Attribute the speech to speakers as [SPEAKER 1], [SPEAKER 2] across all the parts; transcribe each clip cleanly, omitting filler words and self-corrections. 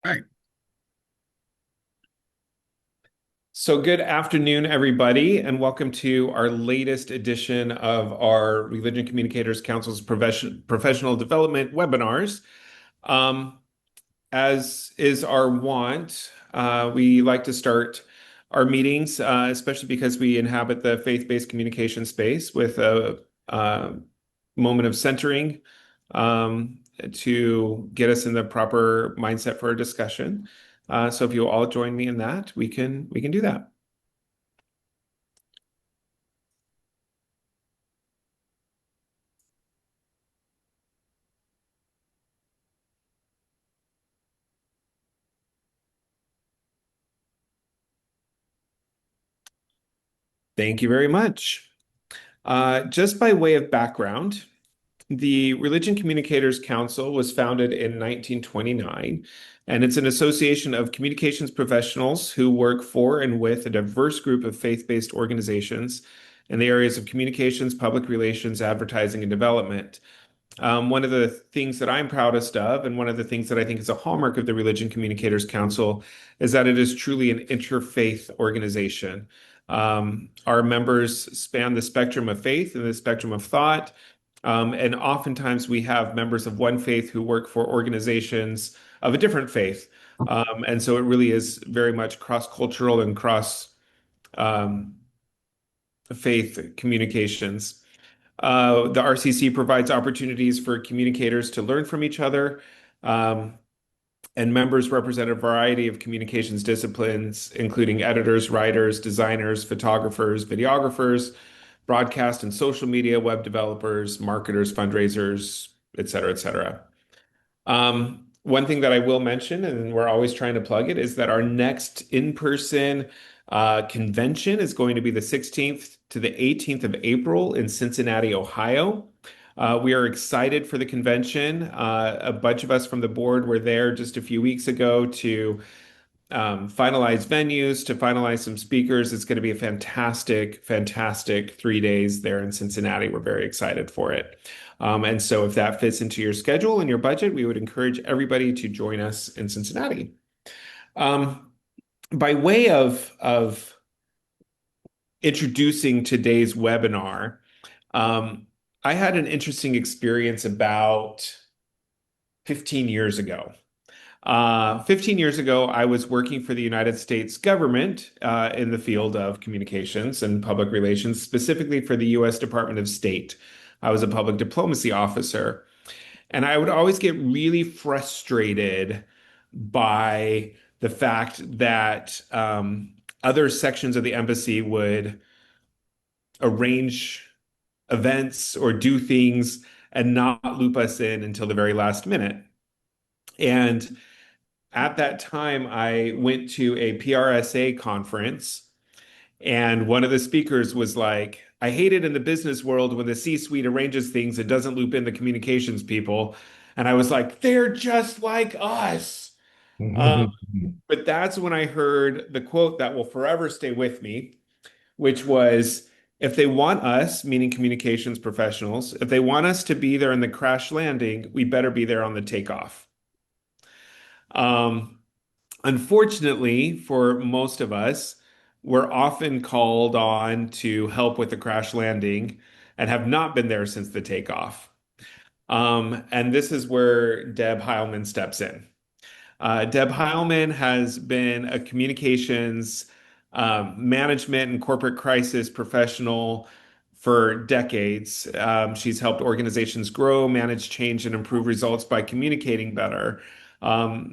[SPEAKER 1] Right.
[SPEAKER 2] So, good afternoon, everybody, and welcome to our latest edition of our Religion Communicators Council's professional development webinars. Um, as is our wont, we like to start our meetings, especially because we inhabit the faith-based communication space, with a moment of centering to get us in the proper mindset for our discussion. So, if you all join me in that, we can do that. Thank you very much. Just by way of background, the Religion Communicators Council was founded in 1929, and it's an association of communications professionals who work for and with a diverse group of faith-based organizations in the areas of communications, public relations, advertising, and development. One of the things that I'm proudest of, and one of the things that I think is a hallmark of the Religion Communicators Council, is that it is truly an interfaith organization. Our members span the spectrum of faith and the spectrum of thought. And oftentimes we have members of one faith who work for organizations of a different faith. And so it really is very much cross-cultural and cross faith communications. The RCC provides opportunities for communicators to learn from each other, um, and members represent a variety of communications disciplines, including editors, writers, designers, photographers, videographers, broadcast and social media, web developers, marketers, fundraisers, et cetera, et cetera. One thing that I will mention, and we're always trying to plug it, is that our next in-person convention is going to be the 16th to the 18th of April in Cincinnati, Ohio. We are excited for the convention. A bunch of us from the board were there just a few weeks ago to finalize venues, to finalize some speakers. It's going to be a fantastic, fantastic 3 days there in Cincinnati. We're very excited for it. And so, if that fits into your schedule and your budget, we would encourage everybody to join us in Cincinnati. Um, by way of introducing today's webinar, um, I had an interesting experience about 15 years ago. 15 years ago, I was working for the United States government in the field of communications and public relations, specifically for the U.S. Department of State. I was a public diplomacy officer, and I would always get really frustrated by the fact that other sections of the embassy would arrange events or do things and not loop us in until the very last minute. And at that time, I went to a PRSA conference, and one of the speakers was like, I hate it in the business world when the C-suite arranges things and doesn't loop in the communications people. And I was like, they're just like us. Um, but that's when I heard the quote that will forever stay with me, which was, if they want us, meaning communications professionals, if they want us to be there in the crash landing, we better be there on the takeoff. Um, Unfortunately, for most of us, we're often called on to help with the crash landing and have not been there since the takeoff. And this is where Deb Hileman steps in. Deb Heilman has been a communications management and corporate crisis professional for decades. She's helped organizations grow, manage change, and improve results by communicating better.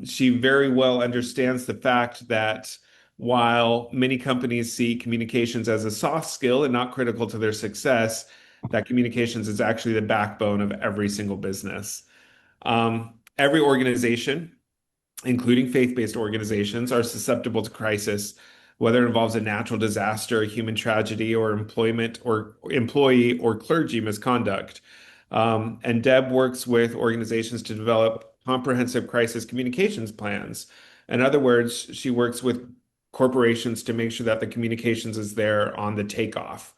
[SPEAKER 2] She very well understands the fact that while many companies see communications as a soft skill and not critical to their success, that communications is actually the backbone of every single business. Every organization, including faith-based organizations, are susceptible to crisis, whether it involves a natural disaster, a human tragedy, or employment or employee or clergy misconduct. And Deb works with organizations to develop comprehensive crisis communications plans. In other words, she works with corporations to make sure that the communications is there on the takeoff.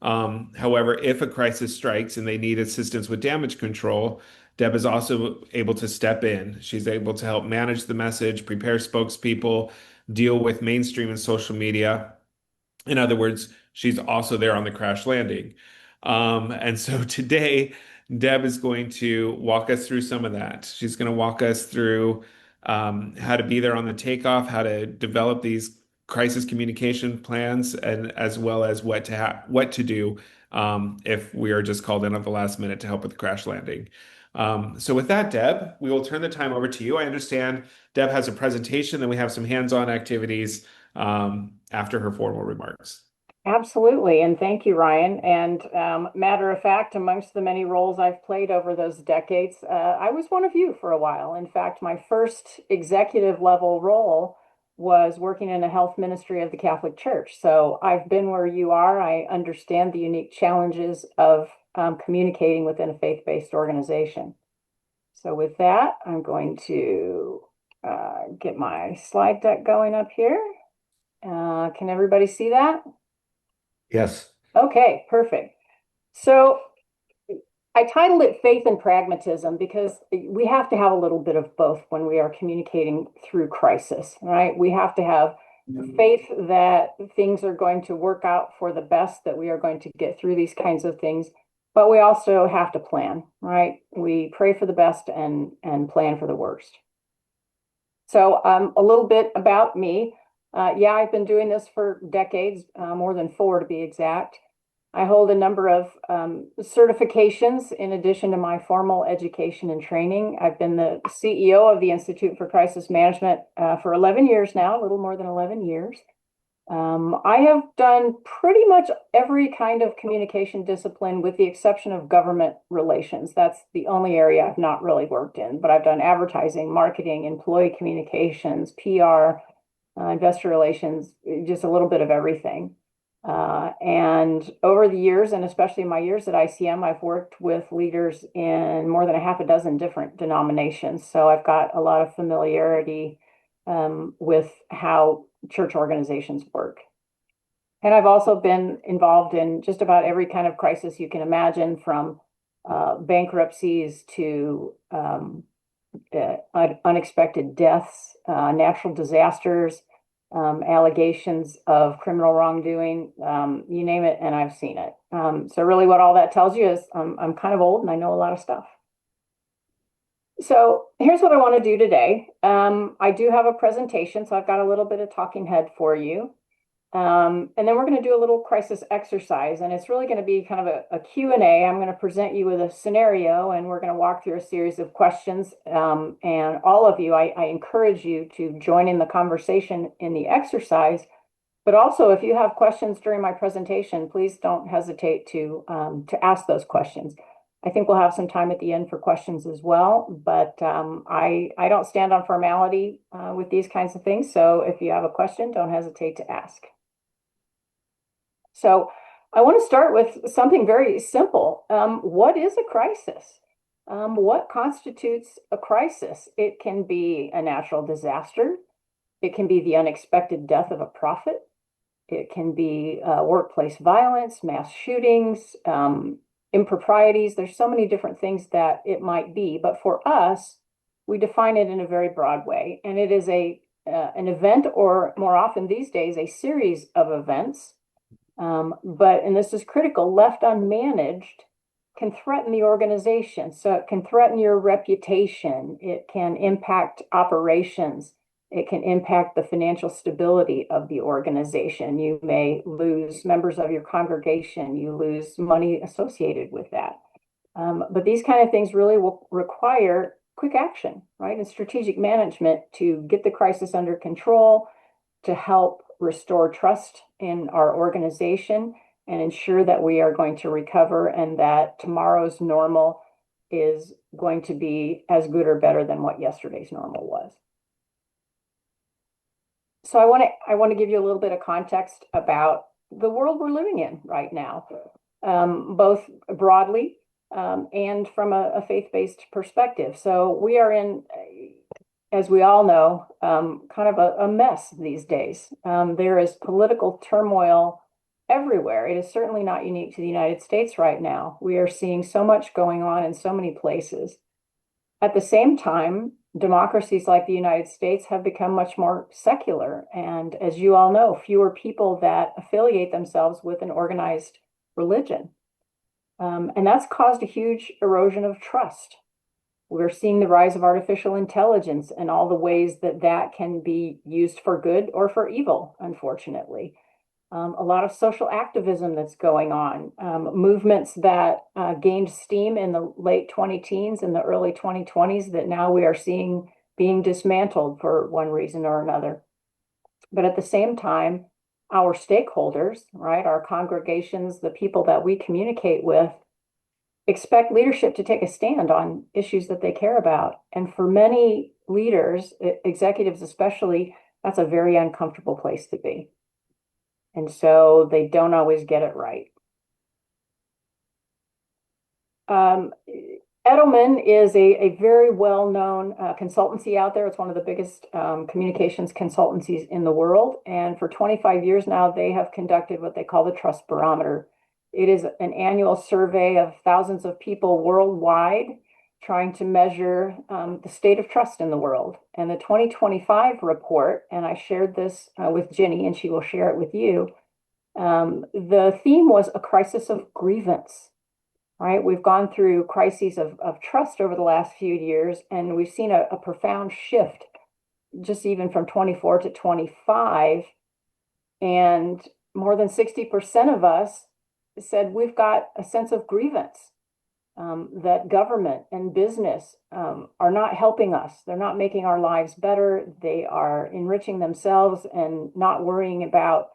[SPEAKER 2] However, if a crisis strikes and they need assistance with damage control, Deb is also able to step in. She's able to help manage the message, prepare spokespeople, deal with mainstream and social media. In other words, she's also there on the crash landing. And so today, Deb is going to walk us through some of that. She's going to walk us through how to be there on the takeoff, how to develop these crisis communication plans, and as well as what to do if we are just called in at the last minute to help with the crash landing. So with that, Deb, we will turn the time over to you. I understand Deb has a presentation, then we have some hands-on activities after her formal remarks.
[SPEAKER 1] Absolutely. And thank you, Ryan. And matter of fact, amongst the many roles I've played over those decades, I was one of you for a while. In fact, my first executive level role was working in a health ministry of the Catholic Church. So I've been where you are. I understand the unique challenges of communicating within a faith-based organization. So with that, I'm going to get my slide deck going up here. Can everybody see that?
[SPEAKER 2] Yes.
[SPEAKER 1] Okay, perfect. So I titled it Faith and Pragmatism because we have to have a little bit of both when we are communicating through crisis, right? We have to have faith that things are going to work out for the best, that we are going to get through these kinds of things, but we also have to plan, right? We pray for the best and plan for the worst. So a little bit about me. Yeah, I've been doing this for decades, more than 4 to be exact. I hold a number of certifications in addition to my formal education and training. I've been the CEO of the Institute for Crisis Management for 11 years now, a little more than 11 years. I have done pretty much every kind of communication discipline with the exception of government relations. That's the only area I've not really worked in, but I've done advertising, marketing, employee communications, PR, investor relations, just a little bit of everything. And over the years, and especially my years at ICM, I've worked with leaders in more than a half a dozen different denominations. So I've got a lot of familiarity with how church organizations work. And I've also been involved in just about every kind of crisis you can imagine, from bankruptcies to unexpected deaths, natural disasters, allegations of criminal wrongdoing, you name it, and I've seen it. So really what all that tells you is I'm kind of old and I know a lot of stuff. So here's what I want to do today. I do have a presentation, so I've got a little bit of talking head for you. And then we're going to do a little crisis exercise, and it's really going to be kind of a Q&A. I'm going to present you with a scenario, and we're going to walk through a series of questions. And all of you, I encourage you to join in the conversation in the exercise. But also, if you have questions during my presentation, please don't hesitate to ask those questions. I think we'll have some time at the end for questions as well, but I don't stand on formality with these kinds of things. So if you have a question, don't hesitate to ask. So I want to start with something very simple. What is a crisis? What constitutes a crisis? It can be a natural disaster. It can be the unexpected death of a prophet. It can be workplace violence, mass shootings, improprieties. There's so many different things that it might be, but for us, we define it in a very broad way, and it is an event, or more often these days, a series of events. But, and this is critical, left unmanaged can threaten the organization. So it can threaten your reputation. It can impact operations. It can impact the financial stability of the organization. You may lose members of your congregation. You lose money associated with that. But these kind of things really will require quick action, right? And strategic management to get the crisis under control, to help restore trust in our organization and ensure that we are going to recover and that tomorrow's normal is going to be as good or better than what yesterday's normal was. So I want to give you a little bit of context about the world we're living in right now, both broadly and from a faith-based perspective. So we are in, as we all know, kind of a mess these days. There is political turmoil everywhere. It is certainly not unique to the United States right now. We are seeing so much going on in so many places. At the same time, democracies like the United States have become much more secular. And as you all know, fewer people that affiliate themselves with an organized religion. And that's caused a huge erosion of trust. We're seeing the rise of artificial intelligence and all the ways that that can be used for good or for evil, unfortunately. A lot of social activism that's going on, movements that gained steam in the late 20-teens and the early 2020s that now we are seeing being dismantled for one reason or another. But at the same time, our stakeholders, right, our congregations, the people that we communicate with, expect leadership to take a stand on issues that they care about. And for many leaders, executives especially, that's a very uncomfortable place to be. And so they don't always get it right. Edelman is a very well-known consultancy out there. It's one of the biggest communications consultancies in the world. And for 25 years now, they have conducted what they call the Trust Barometer. It is an annual survey of thousands of people worldwide trying to measure the state of trust in the world. And the 2025 report, and I shared this with Jenny, and she will share it with you, the theme was a crisis of grievance. Right? We've gone through crises of trust over the last few years, and we've seen a profound shift just even from 24 to 25. And more than 60% of us said we've got a sense of grievance, that government and business are not helping us. They're not making our lives better. They are enriching themselves and not worrying about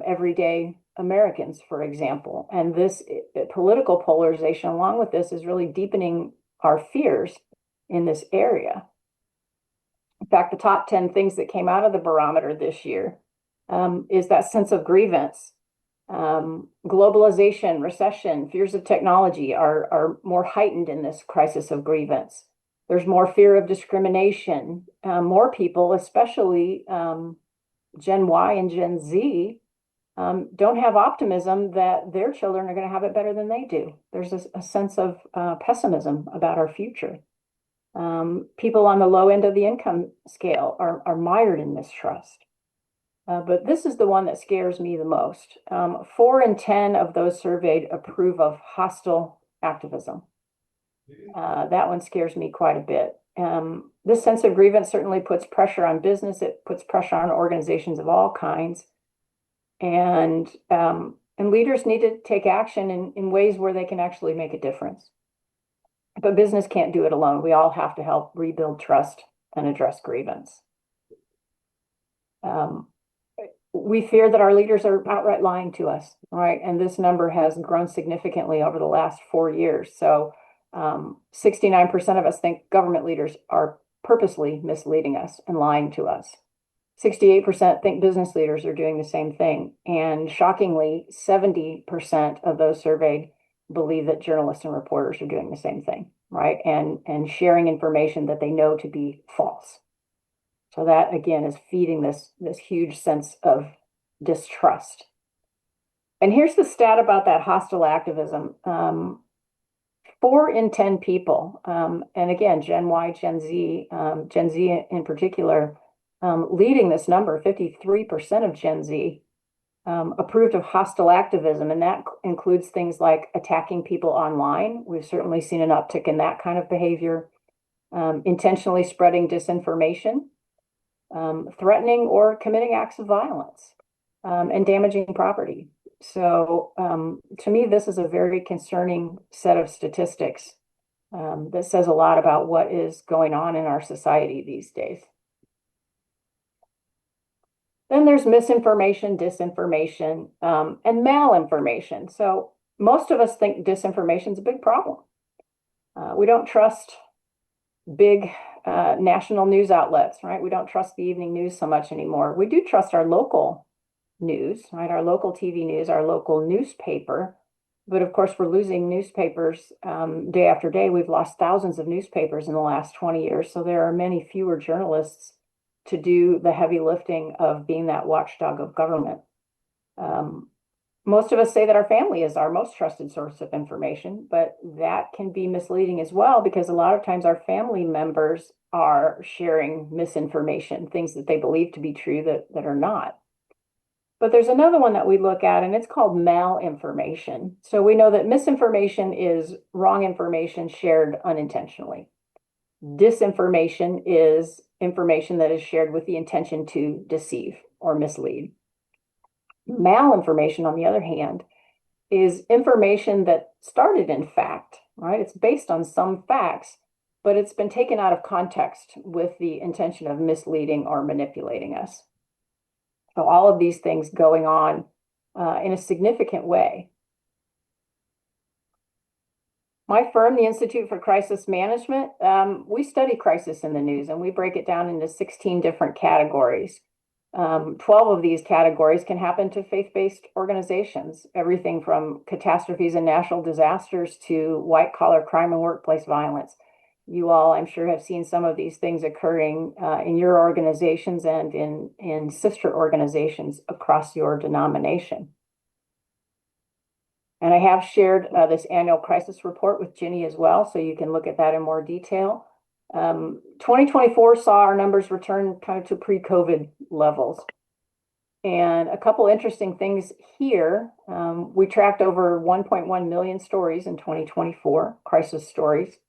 [SPEAKER 1] everyday Americans, for example. And this political polarization, along with this, is really deepening our fears in this area. In fact, the top 10 things that came out of the barometer this year is that sense of grievance. Globalization, recession, fears of technology are more heightened in this crisis of grievance. There's more fear of discrimination. More people, especially Gen Y and Gen Z, don't have optimism that their children are going to have it better than they do. There's a sense of pessimism about our future. People on the low end of the income scale are mired in mistrust. But this is the one that scares me the most. 4 in 10 of those surveyed approve of hostile activism. That one scares me quite a bit. This sense of grievance certainly puts pressure on business. It puts pressure on organizations of all kinds. And leaders need to take action in ways where they can actually make a difference. But business can't do it alone. We all have to help rebuild trust and address grievance. We fear that our leaders are outright lying to us, right? And this number has grown significantly over the last 4 years. So 69% of us think government leaders are purposely misleading us and lying to us. 68% think business leaders are doing the same thing. And shockingly, 70% of those surveyed believe that journalists and reporters are doing the same thing, right? And sharing information that they know to be false. So that, again, is feeding this huge sense of distrust. And here's the stat about that hostile activism. 4 in 10 people, and again, Gen Y, Gen Z in particular, leading this number, 53% of Gen Z approved of hostile activism, and that includes things like attacking people online. We've certainly seen an uptick in that kind of behavior, intentionally spreading disinformation, threatening or committing acts of violence, and damaging property. So to me, this is a very concerning set of statistics that says a lot about what is going on in our society these days. Then there's misinformation, disinformation, and malinformation. So most of us think disinformation is a big problem. We don't trust big national news outlets, right? We don't trust the evening news so much anymore. We do trust our local news, right? Our local TV news, our local newspaper. But of course, we're losing newspapers day after day. We've lost thousands of newspapers in the last 20 years. So there are many fewer journalists to do the heavy lifting of being that watchdog of government. Most of us say that our family is our most trusted source of information, but that can be misleading as well because a lot of times our family members are sharing misinformation, things that they believe to be true that are not. But there's another one that we look at, and it's called malinformation. So we know that misinformation is wrong information shared unintentionally. Disinformation is information that is shared with the intention to deceive or mislead. Malinformation, on the other hand, is information that started in fact, right? It's based on some facts, but it's been taken out of context with the intention of misleading or manipulating us. So all of these things going on in a significant way. My firm, the Institute for Crisis Management, we study crisis in the news and we break it down into 16 different categories. 12 of these categories can happen to faith-based organizations, everything from catastrophes and natural disasters to white-collar crime and workplace violence. You all, I'm sure, have seen some of these things occurring in your organizations and in sister organizations across your denomination. And I have shared this annual crisis report with Ginny as well, so you can look at that in more detail. 2024 saw our numbers return kind of to pre-COVID levels. And a couple interesting things here. We tracked over 1.1 million stories in 2024, crisis stories.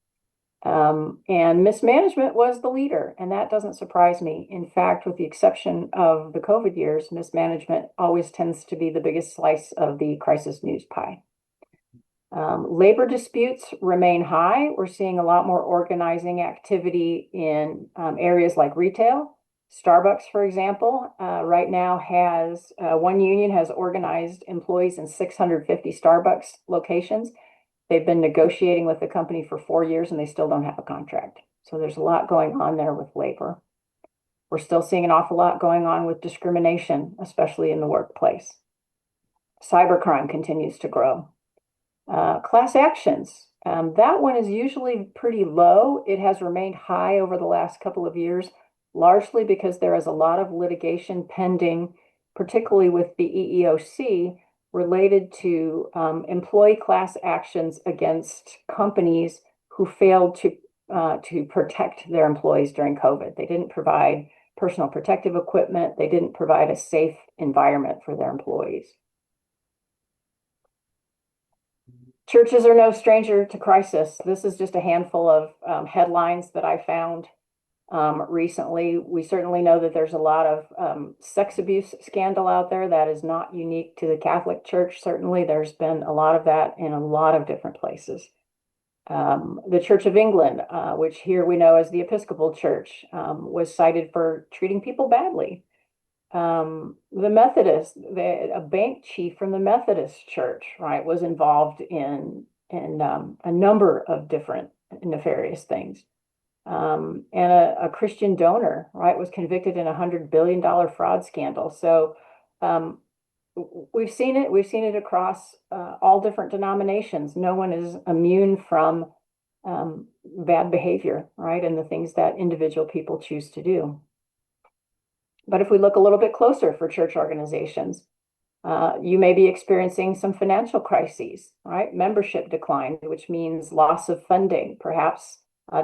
[SPEAKER 1] And mismanagement was the leader, and that doesn't surprise me. In fact, with the exception of the COVID years, mismanagement always tends to be the biggest slice of the crisis news pie. Labor disputes remain high. We're seeing a lot more organizing activity in areas like retail. Starbucks, for example, right now has one union has organized employees in 650 Starbucks locations. They've been negotiating with the company for 4 years and they still don't have a contract. So there's a lot going on there with labor. We're still seeing an awful lot going on with discrimination, especially in the workplace. Cybercrime continues to grow. Class actions, that one is usually pretty low. It has remained high over the last couple of years, largely because there is a lot of litigation pending, particularly with the EEOC, related to employee class actions against companies who failed to protect their employees during COVID. They didn't provide personal protective equipment. They didn't provide a safe environment for their employees. Churches are no stranger to crisis. This is just a handful of headlines that I found recently. We certainly know that there's a lot of sex abuse scandal out there that is not unique to the Catholic Church. Certainly, there's been a lot of that in a lot of different places. The Church of England, which here we know as the Episcopal Church, was cited for treating people badly. The Methodist, a bank chief from the Methodist Church, right, was involved in a number of different nefarious things. And a Christian donor, right, was convicted in $100 billion fraud scandal. So we've seen it. We've seen it across all different denominations. No one is immune from bad behavior, right, and the things that individual people choose to do. But if we look a little bit closer for church organizations, you may be experiencing some financial crises, right? Membership decline, which means loss of funding, perhaps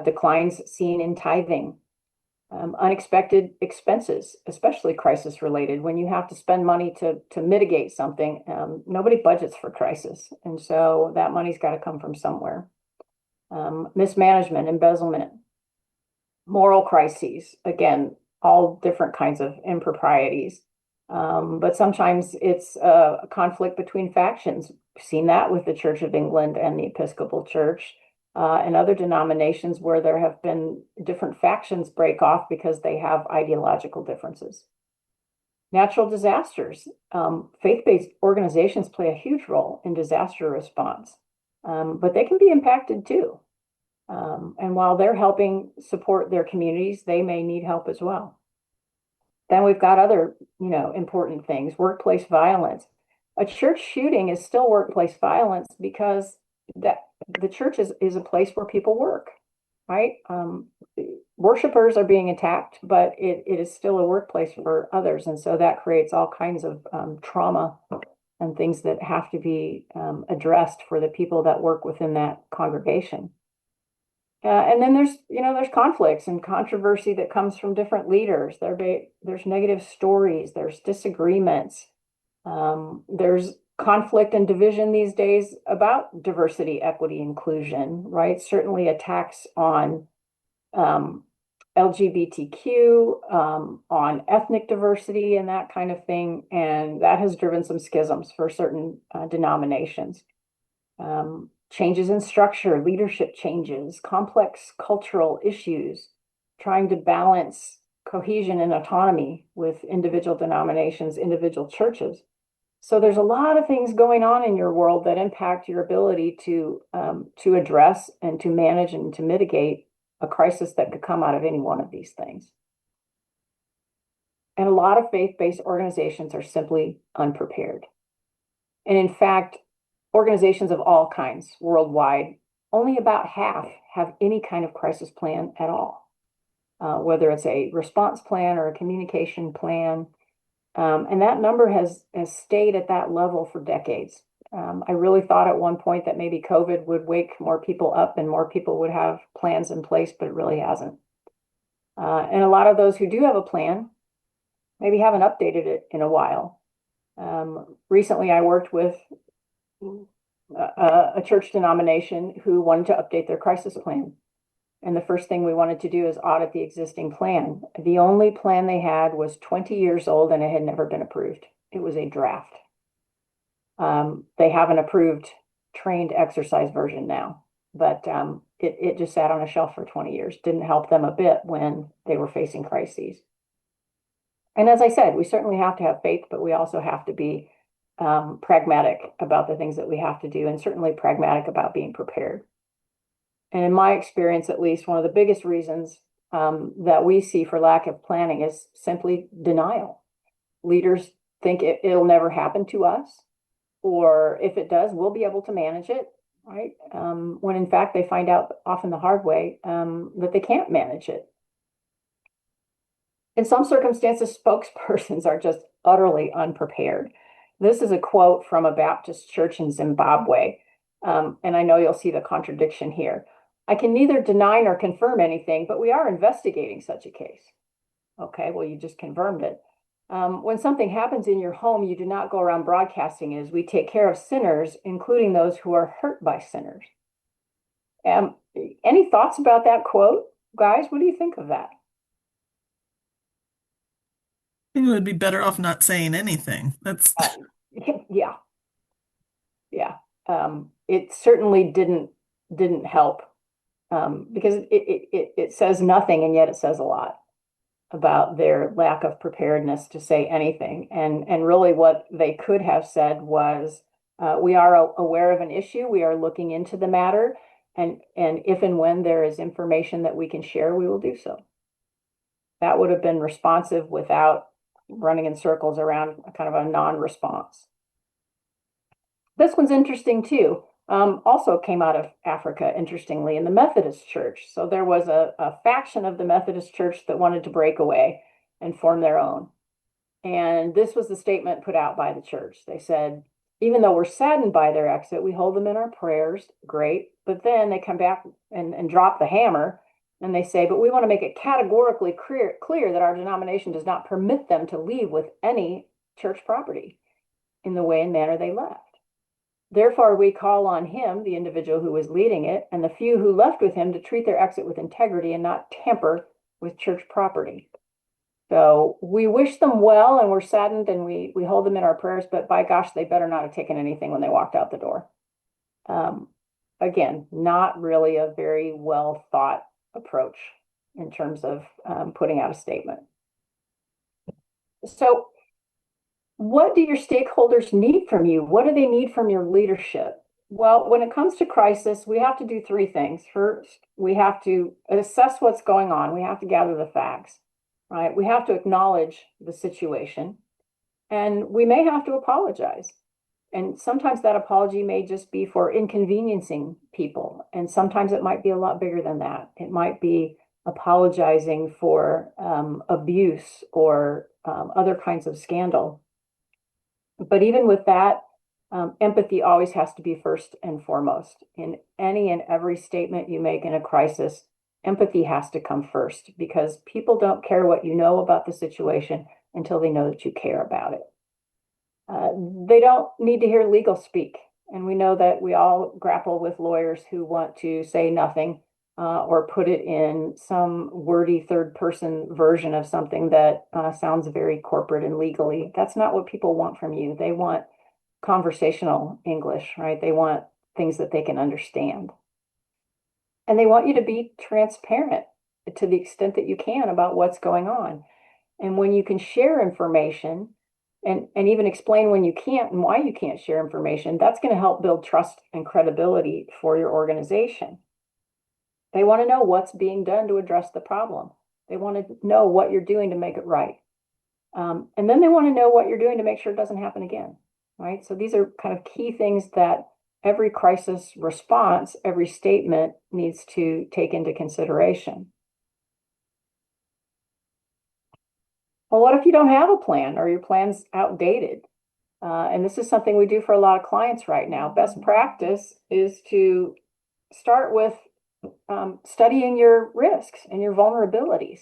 [SPEAKER 1] declines seen in tithing, unexpected expenses, especially crisis related. When you have to spend money to mitigate something, nobody budgets for crisis. And so that money's got to come from somewhere. Mismanagement, embezzlement, moral crises, again, all different kinds of improprieties. But sometimes it's a conflict between factions. We've seen that with the Church of England and the Episcopal Church and other denominations where there have been different factions break off because they have ideological differences. Natural disasters. Faith-based organizations play a huge role in disaster response, but they can be impacted too. And while they're helping support their communities, they may need help as well. Then we've got other, important things, workplace violence. A church shooting is still workplace violence because the church is a place where people work, right? Worshipers are being attacked, but it is still a workplace for others. And so that creates all kinds of trauma and things that have to be addressed for the people that work within that congregation. And then there's conflicts and controversy that comes from different leaders. There's negative stories, there's disagreements, there's conflict and division these days about diversity, equity, inclusion, right? Certainly attacks on LGBTQ, on ethnic diversity and that kind of thing. And that has driven some schisms for certain denominations. Changes in structure, leadership changes, complex cultural issues, trying to balance cohesion and autonomy with individual denominations, individual churches. So there's a lot of things going on in your world that impact your ability to address and to manage and to mitigate a crisis that could come out of any one of these things. And a lot of faith-based organizations are simply unprepared. And in fact, organizations of all kinds worldwide, only about half have any kind of crisis plan at all, whether it's a response plan or a communication plan. And that number has stayed at that level for decades. I really thought at one point that maybe COVID would wake more people up and more people would have plans in place, but it really hasn't. And a lot of those who do have a plan maybe haven't updated it in a while. Recently, I worked with a church denomination who wanted to update their crisis plan. And the first thing we wanted to do is audit the existing plan. The only plan they had was 20 years old and it had never been approved. It was a draft. They have an approved trained exercise version now, but it just sat on a shelf for 20 years. Didn't help them a bit when they were facing crises. And as I said, we certainly have to have faith, but we also have to be pragmatic about the things that we have to do, and certainly pragmatic about being prepared. And in my experience, at least, one of the biggest reasons that we see for lack of planning is simply denial. Leaders think it'll never happen to us, or if it does, we'll be able to manage it, right? When in fact, they find out often the hard way that they can't manage it. In some circumstances, spokespersons are just utterly unprepared. This is a quote from a Baptist church in Zimbabwe, and I know you'll see the contradiction here. I can neither deny nor confirm anything, but we are investigating such a case. Okay, well, you just confirmed it. When something happens in your home, you do not go around broadcasting as we take care of sinners, including those who are hurt by sinners. Any thoughts about that quote? Guys, what do you think of that?
[SPEAKER 3] I think it would be better off not saying anything. That's
[SPEAKER 1] Yeah. It certainly didn't help because it says nothing, and yet it says a lot about their lack of preparedness to say anything. And really what they could have said was, we are aware of an issue, we are looking into the matter, and if and when there is information that we can share, we will do so. That would have been responsive without running in circles around kind of a non-response. This one's interesting too. Also came out of Africa, interestingly, in the Methodist Church. So there was a faction of the Methodist Church that wanted to break away and form their own. And this was the statement put out by the church. They said, even though we're saddened by their exit, we hold them in our prayers. Great. But then they come back and drop the hammer. And they say, but we want to make it categorically clear that our denomination does not permit them to leave with any church property in the way and manner they left. Therefore, we call on him, the individual who was leading it, and the few who left with him to treat their exit with integrity and not tamper with church property. So we wish them well, and we're saddened, and we hold them in our prayers, but by gosh, they better not have taken anything when they walked out the door. Again, not really a very well thought approach in terms of putting out a statement. So what do your stakeholders need from you? What do they need from your leadership? Well, when it comes to crisis, we have to do three things. First, we have to assess what's going on. We have to gather the facts, right? We have to acknowledge the situation, and we may have to apologize. And sometimes that apology may just be for inconveniencing people. And sometimes it might be a lot bigger than that. It might be apologizing for abuse or other kinds of scandal. But even with that, Empathy always has to be first and foremost. In any and every statement you make in a crisis, empathy has to come first because people don't care what you know about the situation until they know that you care about it. They don't need to hear legal speak. And we know that we all grapple with lawyers who want to say nothing or put it in some wordy third person version of something that sounds very corporate and legally. That's not what people want from you. They want conversational English, right? They want things that they can understand. And they want you to be transparent to the extent that you can about what's going on. And when you can share information and even explain when you can't and why you can't share information, that's going to help build trust and credibility for your organization. They want to know what's being done to address the problem. They want to know what you're doing to make it right. And then they want to know what you're doing to make sure it doesn't happen again, right? So these are kind of key things that every crisis response, every statement needs to take into consideration. Well, what if you don't have a plan or your plan's outdated? And this is something we do for a lot of clients right now. Best practice is to start with studying your risks and your vulnerabilities.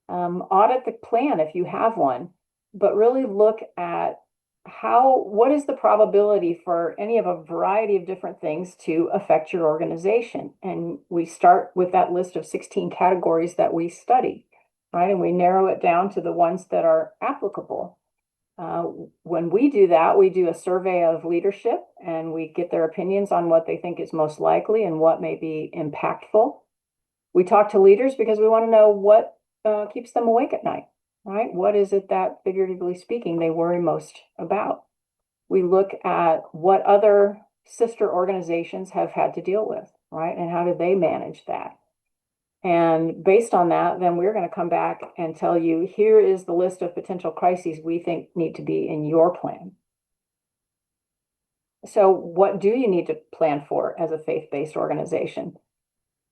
[SPEAKER 1] Audit the plan if you have one, but really look at what is the probability for any of a variety of different things to affect your organization. And we start with that list of 16 categories that we study, right? And we narrow it down to the ones that are applicable. When we do that, we do a survey of leadership and we get their opinions on what they think is most likely and what may be impactful. We talk to leaders because we want to know what keeps them awake at night, right? What is it that, figuratively speaking, they worry most about? We look at what other sister organizations have had to deal with, right? And how do they manage that? And based on that, then we're going to come back and tell you, here is the list of potential crises we think need to be in your plan. So what do you need to plan for as a faith-based organization?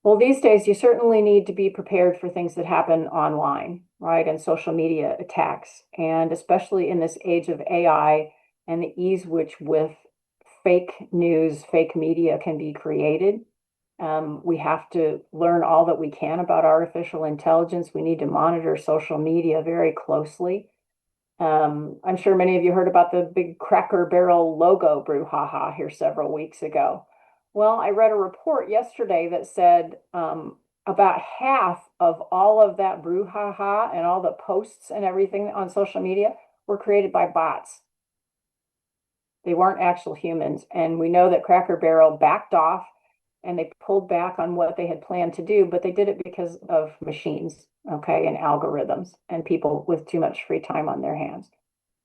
[SPEAKER 1] Well, these days, you certainly need to be prepared for things that happen online, right? And social media attacks. And especially in this age of AI and the ease with fake news, fake media can be created. We have to learn all that we can about artificial intelligence. We need to monitor social media very closely. I'm sure many of you heard about the big Cracker Barrel logo brouhaha here several weeks ago. Well, I read a report yesterday that said about half of all of that brouhaha and all the posts and everything on social media were created by bots. They weren't actual humans. And we know that Cracker Barrel backed off and they pulled back on what they had planned to do, but they did it because of machines, okay, and algorithms and people with too much free time on their hands.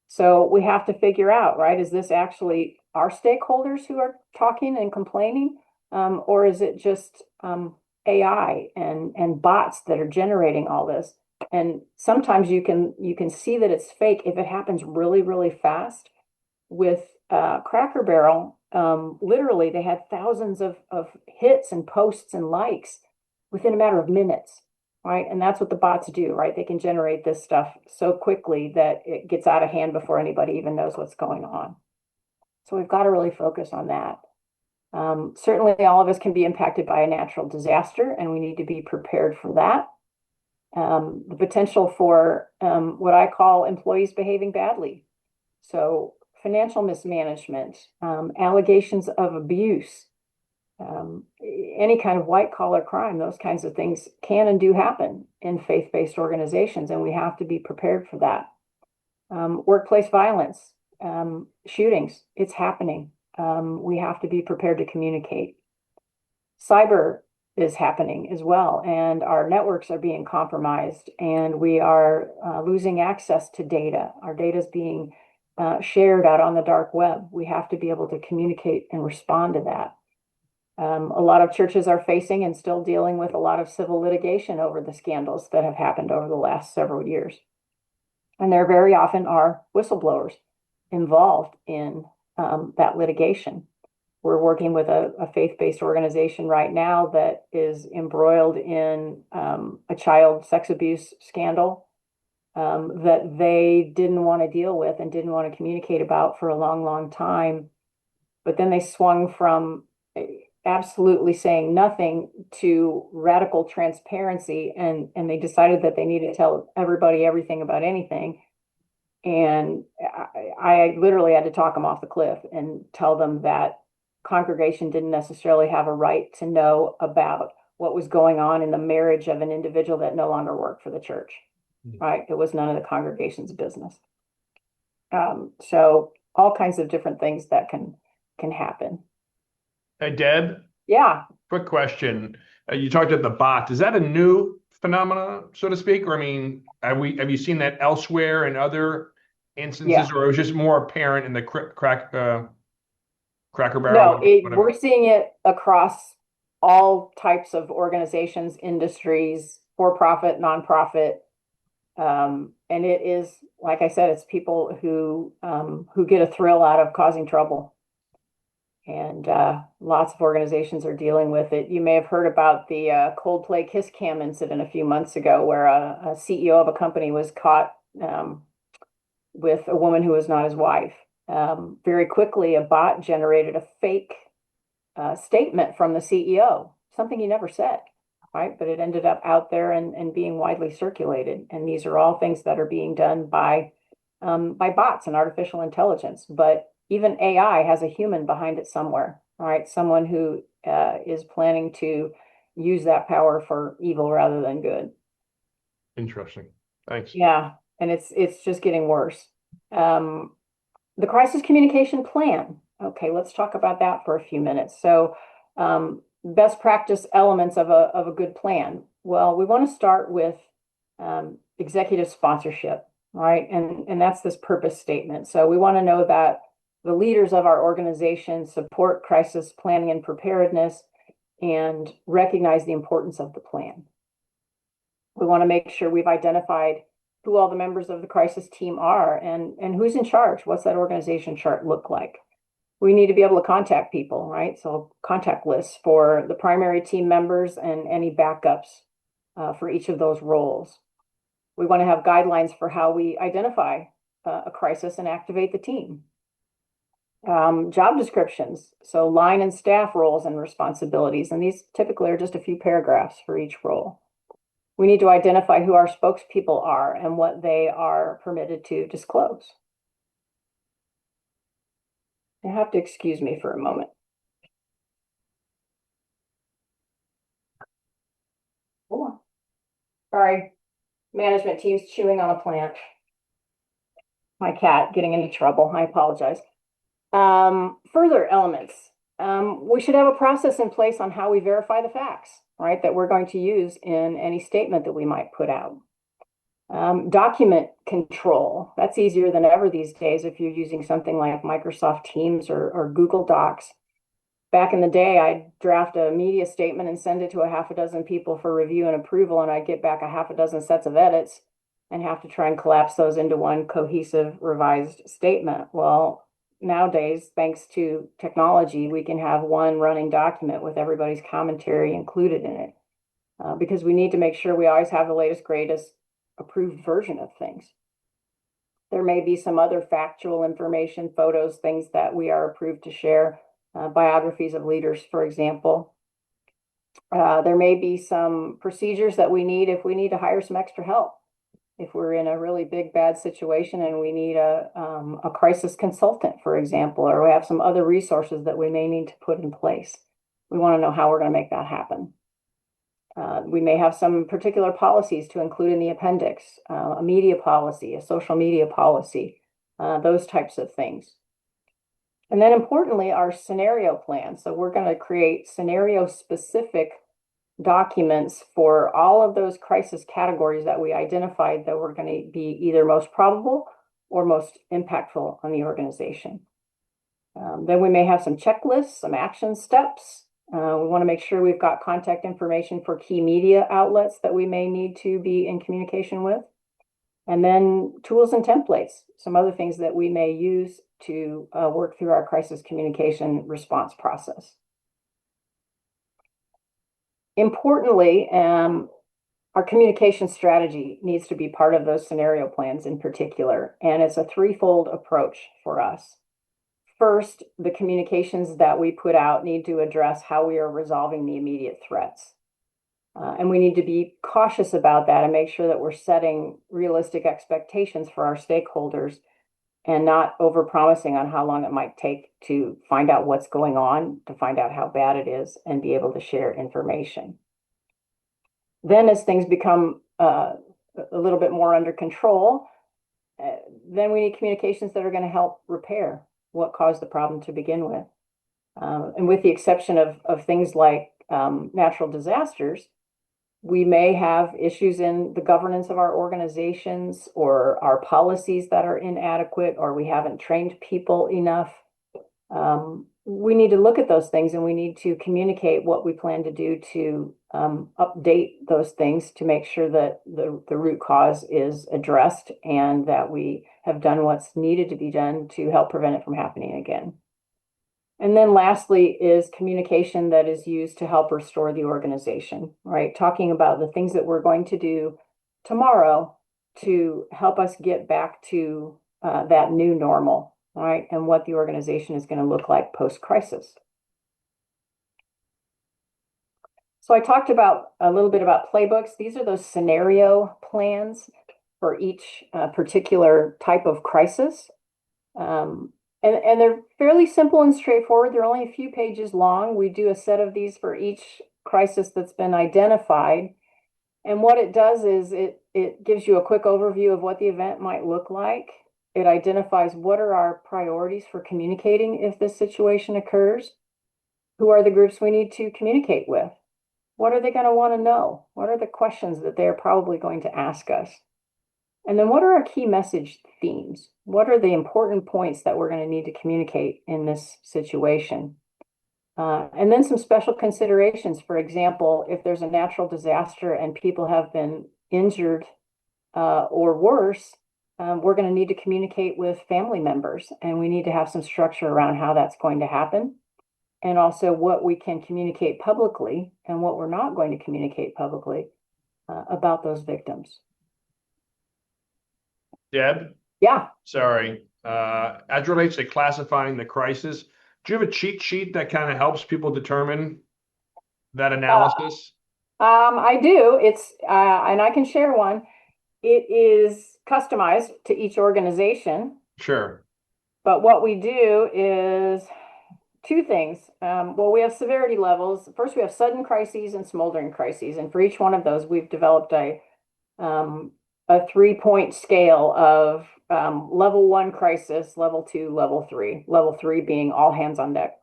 [SPEAKER 1] So we have to figure out, right, is this actually our stakeholders who are talking and complaining, or is it just AI and bots that are generating all this? And sometimes you can see that it's fake if it happens really, really fast. With Cracker Barrel, literally they had thousands of hits and posts and likes within a matter of minutes, right? And that's what the bots do, right? They can generate this stuff so quickly that it gets out of hand before anybody even knows what's going on. So we've got to really focus on that. Certainly all of us can be impacted by a natural disaster and we need to be prepared for that. The potential for what I call employees behaving badly. So financial mismanagement, allegations of abuse, any kind of white collar crime, those kinds of things can and do happen in faith-based organizations, and we have to be prepared for that. Workplace violence, shootings, it's happening. We have to be prepared to communicate. Cyber is happening as well, and our networks are being compromised, and we are losing access to data. Our data is being shared out on the dark web. We have to be able to communicate and respond to that. A lot of churches are facing and still dealing with a lot of civil litigation over the scandals that have happened over the last several years. And there very often are whistleblowers involved in that litigation. We're working with a faith-based organization right now that is embroiled in a child sex abuse scandal that they didn't want to deal with and didn't want to communicate about for a long, long time. But then they swung from absolutely saying nothing to radical transparency, and they decided that they needed to tell everybody everything about anything. And I literally had to talk them off the cliff and tell them that congregation didn't necessarily have a right to know about what was going on in the marriage of an individual that no longer worked for the church, right? It was none of the congregation's business. So all kinds of different things that can happen.
[SPEAKER 4] Hey, Deb,
[SPEAKER 1] Yeah.
[SPEAKER 4] quick question. You talked about the bots. Is that a new phenomena, so to speak? Or I mean, have you seen that elsewhere in other instances, or it was just more apparent in the Cracker Barrel,
[SPEAKER 1] No,
[SPEAKER 4] whatever?
[SPEAKER 1] we're seeing it across all types of organizations, industries, for-profit, nonprofit. And it is, like I said, it's people who get a thrill out of causing trouble. And lots of organizations are dealing with it. You may have heard about the Coldplay Kiss Cam incident a few months ago, where a CEO of a company was caught with a woman who was not his wife. Very quickly, a bot generated a fake statement from the CEO, something he never said, right? But it ended up out there and being widely circulated. And these are all things that are being done by bots and artificial intelligence. But even AI has a human behind it somewhere, right? Someone who is planning to use that power for evil rather than good.
[SPEAKER 4] Interesting. Thanks.
[SPEAKER 1] Yeah, and it's just getting worse. The crisis communication plan. Okay, let's talk about that for a few minutes. So, best practice elements of a good plan. Well, we want to start with executive sponsorship, right? And that's this purpose statement. So we want to know that the leaders of our organization support crisis planning and preparedness and recognize the importance of the plan. We want to make sure we've identified who all the members of the crisis team are and who's in charge. What's that organization chart look like? We need to be able to contact people, right? So contact lists for the primary team members and any backups for each of those roles. We want to have guidelines for how we identify a crisis and activate the team. Job descriptions, so line and staff roles and responsibilities, and these typically are just a few paragraphs for each role. We need to identify who our spokespeople are and what they are permitted to disclose. You have to excuse me for a moment. Hold on. Sorry, management team's chewing on a plant. My cat getting into trouble. I apologize. Further elements. We should have a process in place on how we verify the facts, right, that we're going to use in any statement that we might put out. Document control. That's easier than ever these days if you're using something like Microsoft Teams or Google Docs. Back in the day, I'd draft a media statement and send it to a half a dozen people for review and approval, and I'd get back a half a dozen sets of edits and have to try and collapse those into one cohesive revised statement. Well, nowadays, thanks to technology, we can have one running document with everybody's commentary included in it because we need to make sure we always have the latest, greatest approved version of things. There may be some other factual information, photos, things that we are approved to share, biographies of leaders, for example. There may be some procedures that we need if we need to hire some extra help. If we're in a really big, bad situation and we need a crisis consultant, for example, or we have some other resources that we may need to put in place. We want to know how we're going to make that happen. We may have some particular policies to include in the appendix, a media policy, a social media policy, those types of things. And then importantly, our scenario plan. So we're going to create scenario-specific documents for all of those crisis categories that we identified that were going to be either most probable or most impactful on the organization. Then we may have some checklists, some action steps. We want to make sure we've got contact information for key media outlets that we may need to be in communication with. And then tools and templates, some other things that we may use to work through our crisis communication response process. Importantly, our communication strategy needs to be part of those scenario plans in particular, and it's a threefold approach for us. first, the communications that we put out need to address how we are resolving the immediate threats. And we need to be cautious about that and make sure that we're setting realistic expectations for our stakeholders and not overpromising on how long it might take to find out what's going on, to find out how bad it is, and be able to share information. Then as things become a little bit more under control, then we need communications that are going to help repair what caused the problem to begin with. And with the exception of things like natural disasters, we may have issues in the governance of our organizations or our policies that are inadequate, or we haven't trained people enough. We need to look at those things, and we need to communicate what we plan to do to update those things to make sure that the root cause is addressed and that we have done what's needed to be done to help prevent it from happening again. And then lastly is communication that is used to help restore the organization, right? Talking about the things that we're going to do tomorrow to help us get back to that new normal, right? And what the organization is going to look like post-crisis. So I talked about a little bit about playbooks. These are those scenario plans for each particular type of crisis. And they're fairly simple and straightforward. They're only a few pages long. We do a set of these for each crisis that's been identified. And what it does is it gives you a quick overview of what the event might look like. It identifies what are our priorities for communicating if this situation occurs. Who are the groups we need to communicate with? What are they going to want to know? What are the questions that they're probably going to ask us? And then what are our key message themes? What are the important points that we're going to need to communicate in this situation? And then some special considerations. For example, if there's a natural disaster and people have been injured or worse, we're going to need to communicate with family members, and we need to have some structure around how that's going to happen. And also what we can communicate publicly and what we're not going to communicate publicly about those victims.
[SPEAKER 4] Deb?
[SPEAKER 1] Yeah.
[SPEAKER 4] Sorry. As relates to classifying the crisis, do you have a cheat sheet that kind of helps people determine that analysis?
[SPEAKER 1] I do. It's and I can share one. It is customized to each organization.
[SPEAKER 4] Sure.
[SPEAKER 1] But what we do is two things. Well, we have severity levels. First, we have sudden crises and smoldering crises. And for each one of those, we've developed a 3-point scale of level 1 crisis, level 2, level 3 being all hands on deck.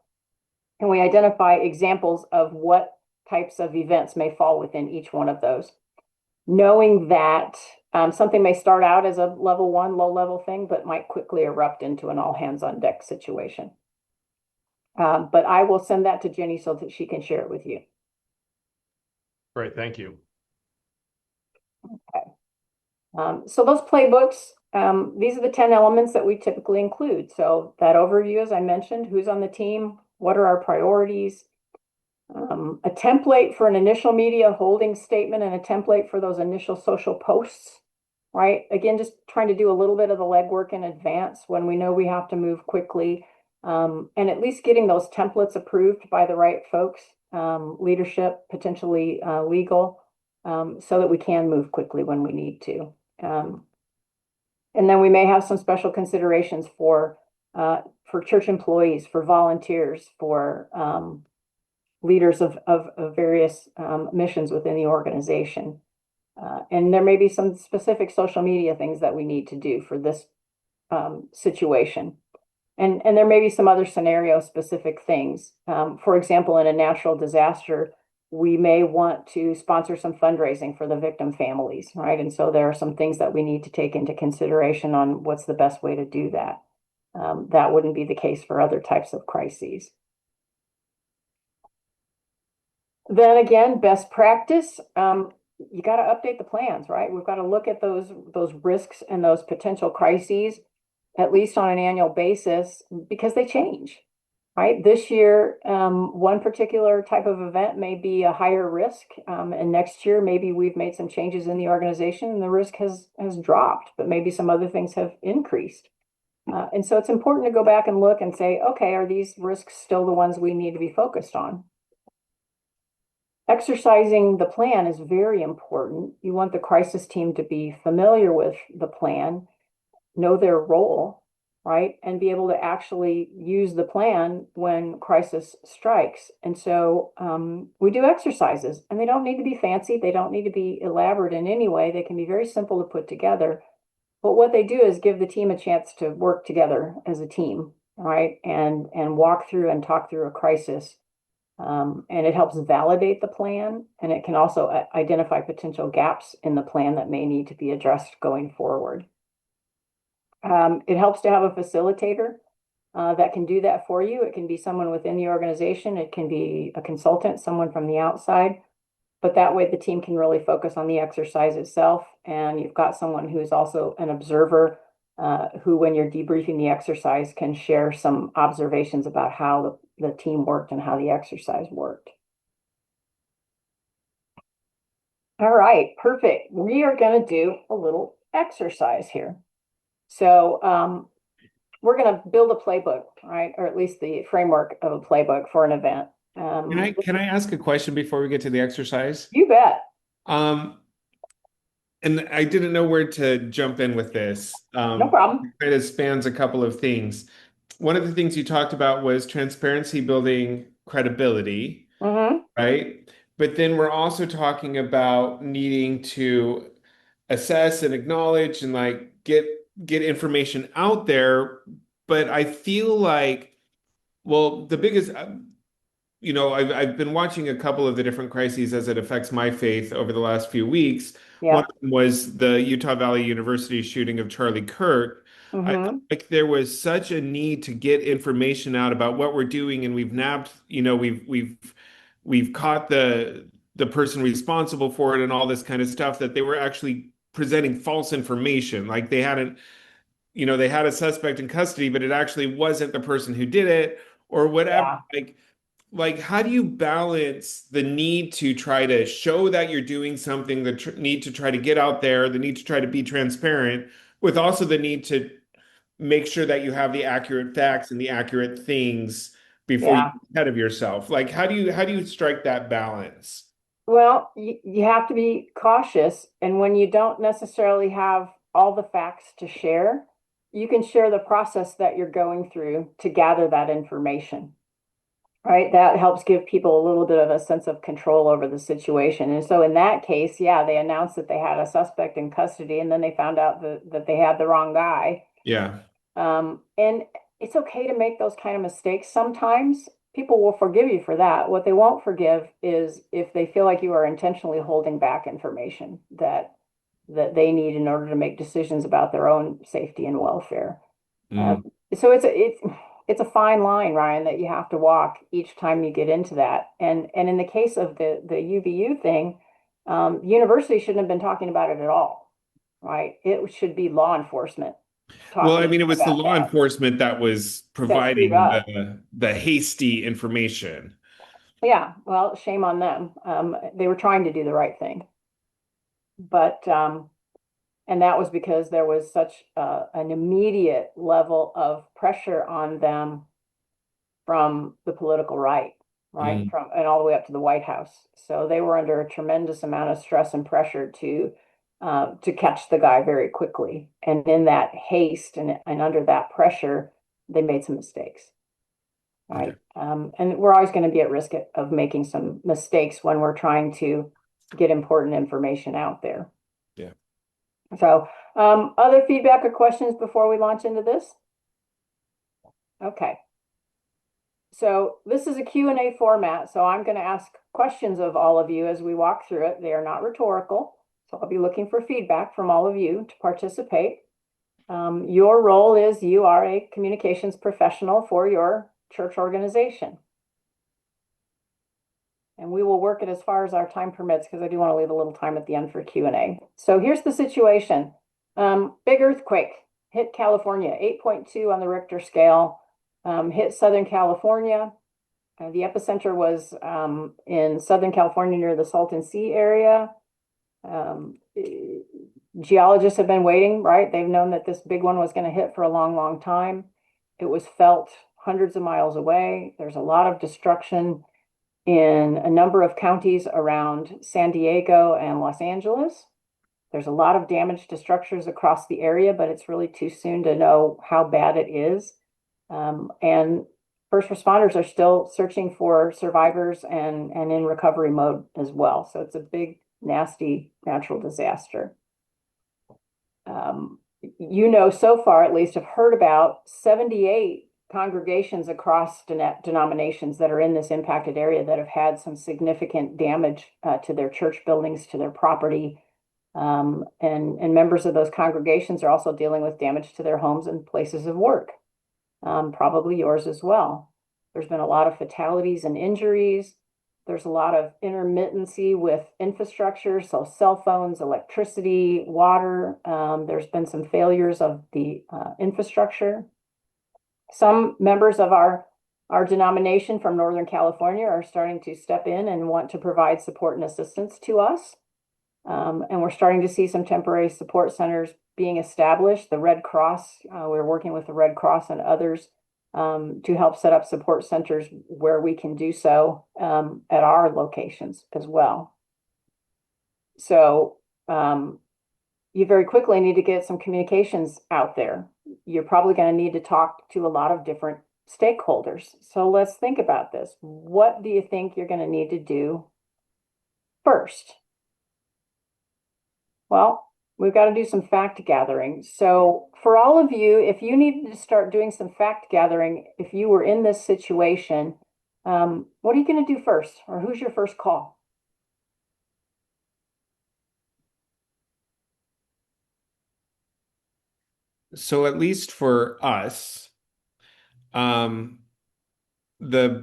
[SPEAKER 1] And we identify examples of what types of events may fall within each one of those. Knowing that something may start out as a level 1, low level thing, but might quickly erupt into an all hands on deck situation. But I will send that to Jenny so that she can share it with you.
[SPEAKER 4] Great, thank you.
[SPEAKER 1] Okay. So those playbooks, these are the 10 elements that we typically include. So that overview, as I mentioned, who's on the team, what are our priorities, a template for an initial media holding statement, and a template for those initial social posts, right? Again, just trying to do a little bit of the legwork in advance when we know we have to move quickly, and at least getting those templates approved by the right folks, leadership, potentially legal, so that we can move quickly when we need to. And then we may have some special considerations for church employees, for volunteers, for leaders of various missions within the organization. And there may be some specific social media things that we need to do for this situation. And there may be some other scenario specific things. For example, in a natural disaster, we may want to sponsor some fundraising for the victim families, right? And so there are some things that we need to take into consideration on what's the best way to do that. That wouldn't be the case for other types of crises. Then again, best practice, you got to update the plans, right? We've got to look at those risks and those potential crises, at least on an annual basis, because they change, right? This year, one particular type of event may be a higher risk, and next year, maybe we've made some changes in the organization and the risk has dropped, but maybe some other things have increased. And so it's important to go back and look and say, okay, are these risks still the ones we need to be focused on? Exercising the plan is very important. You want the crisis team to be familiar with the plan, know their role, right? And be able to actually use the plan when crisis strikes. And so we do exercises, and they don't need to be fancy. They don't need to be elaborate in any way. They can be very simple to put together. But what they do is give the team a chance to work together as a team, right? And walk through and talk through a crisis. And it helps validate the plan, and it can also identify potential gaps in the plan that may need to be addressed going forward. It helps to have a facilitator that can do that for you. It can be someone within the organization. It can be a consultant, someone from the outside. But that way the team can really focus on the exercise itself. And you've got someone who's also an observer who, when you're debriefing the exercise, can share some observations about how the team worked and how the exercise worked. All right, perfect. We are going to do a little exercise here. So we're going to build a playbook, right? Or at least the framework of a playbook for an event.
[SPEAKER 2] Can I ask a question before we get to the exercise?
[SPEAKER 1] You bet.
[SPEAKER 2] And I didn't know where to jump in with this.
[SPEAKER 1] No problem.
[SPEAKER 2] It kind of spans a couple of things. One of the things you talked about was transparency building credibility, right? But then we're also talking about needing to assess and acknowledge and like get information out there. But I feel like, well, the biggest, I've been watching a couple of the different crises as it affects my faith over the last few weeks.
[SPEAKER 1] Yeah.
[SPEAKER 2] One of them was the Utah Valley University shooting of Charlie Kirk. I felt like there was such a need to get information out about what we're doing, and we've nabbed, we've caught the person responsible for it and all this kind of stuff, that they were actually presenting false information. Like they hadn't, they had a suspect in custody, but it actually wasn't the person who did it or whatever.
[SPEAKER 1] Yeah.
[SPEAKER 2] Like how do you balance the need to try to show that you're doing something, the need to try to get out there, the need to try to be transparent, with also the need to make sure that you have the accurate facts and the accurate things before you
[SPEAKER 1] Yeah.
[SPEAKER 2] get ahead of yourself? Like how do you strike that balance?
[SPEAKER 1] Well, you have to be cautious. And when you don't necessarily have all the facts to share, you can share the process that you're going through to gather that information, right? That helps give people a little bit of a sense of control over the situation. And so in that case, yeah, they announced that they had a suspect in custody, and then they found out that they had the wrong guy.
[SPEAKER 2] Yeah.
[SPEAKER 1] And it's okay to make those kind of mistakes sometimes. People will forgive you for that. What they won't forgive is if they feel like you are intentionally holding back information that they need in order to make decisions about their own safety and welfare. So it's a fine line, Ryan, that you have to walk each time you get into that. And in the case of the UVU thing, university shouldn't have been talking about it at all, right? It should be law enforcement
[SPEAKER 2] Well, I
[SPEAKER 1] talking
[SPEAKER 2] mean, it was the
[SPEAKER 1] about
[SPEAKER 2] law
[SPEAKER 1] that.
[SPEAKER 2] enforcement that was
[SPEAKER 1] That screwed
[SPEAKER 2] providing
[SPEAKER 1] up.
[SPEAKER 2] the hasty information.
[SPEAKER 1] Yeah, well, shame on them. They were trying to do the right thing. But and that was because there was such an immediate level of pressure on them from the political right,
[SPEAKER 2] Mm.
[SPEAKER 1] From and all the way up to the White House. So they were under a tremendous amount of stress and pressure to catch the guy very quickly. And in that haste and under that pressure, they made some mistakes, right?
[SPEAKER 2] Okay.
[SPEAKER 1] And we're always going to be at risk of making some mistakes when we're trying to get important information out there.
[SPEAKER 2] Yeah.
[SPEAKER 1] So, other feedback or questions before we launch into this? Okay. So this is a Q&A format, so I'm going to ask questions of all of you as we walk through it. They are not rhetorical, so I'll be looking for feedback from all of you to participate. Your role is you are a communications professional for your church organization. And we will work it as far as our time permits, because I do want to leave a little time at the end for Q&A. So here's the situation. Big earthquake hit California, 8.2 on the Richter scale, hit Southern California. The epicenter was in Southern California near the Salton Sea area. Geologists have been waiting, right? They've known that this big one was going to hit for a long, long time. It was felt hundreds of miles away. There's a lot of destruction in a number of counties around San Diego and Los Angeles. There's a lot of damage to structures across the area, but it's really too soon to know how bad it is. And first responders are still searching for survivors and in recovery mode as well. So it's a big, nasty natural disaster. So far at least, have heard about 78 congregations across denominations that are in this impacted area that have had some significant damage to their church buildings, to their property. And members of those congregations are also dealing with damage to their homes and places of work, probably yours as well. There's been a lot of fatalities and injuries. There's a lot of intermittency with infrastructure, so cell phones, electricity, water. There's been some failures of the infrastructure. Some members of our denomination from Northern California are starting to step in and want to provide support and assistance to us. And we're starting to see some temporary support centers being established. The Red Cross, we're working with the Red Cross and others to help set up support centers where we can do so at our locations as well. So you very quickly need to get some communications out there. You're probably going to need to talk to a lot of different stakeholders. So let's think about this. What do you think you're going to need to do first? Well, we've got to do some fact gathering. So for all of you, if you needed to start doing some fact gathering, if you were in this situation, what are you going to do first? Or who's your first call?
[SPEAKER 2] So at least for us, the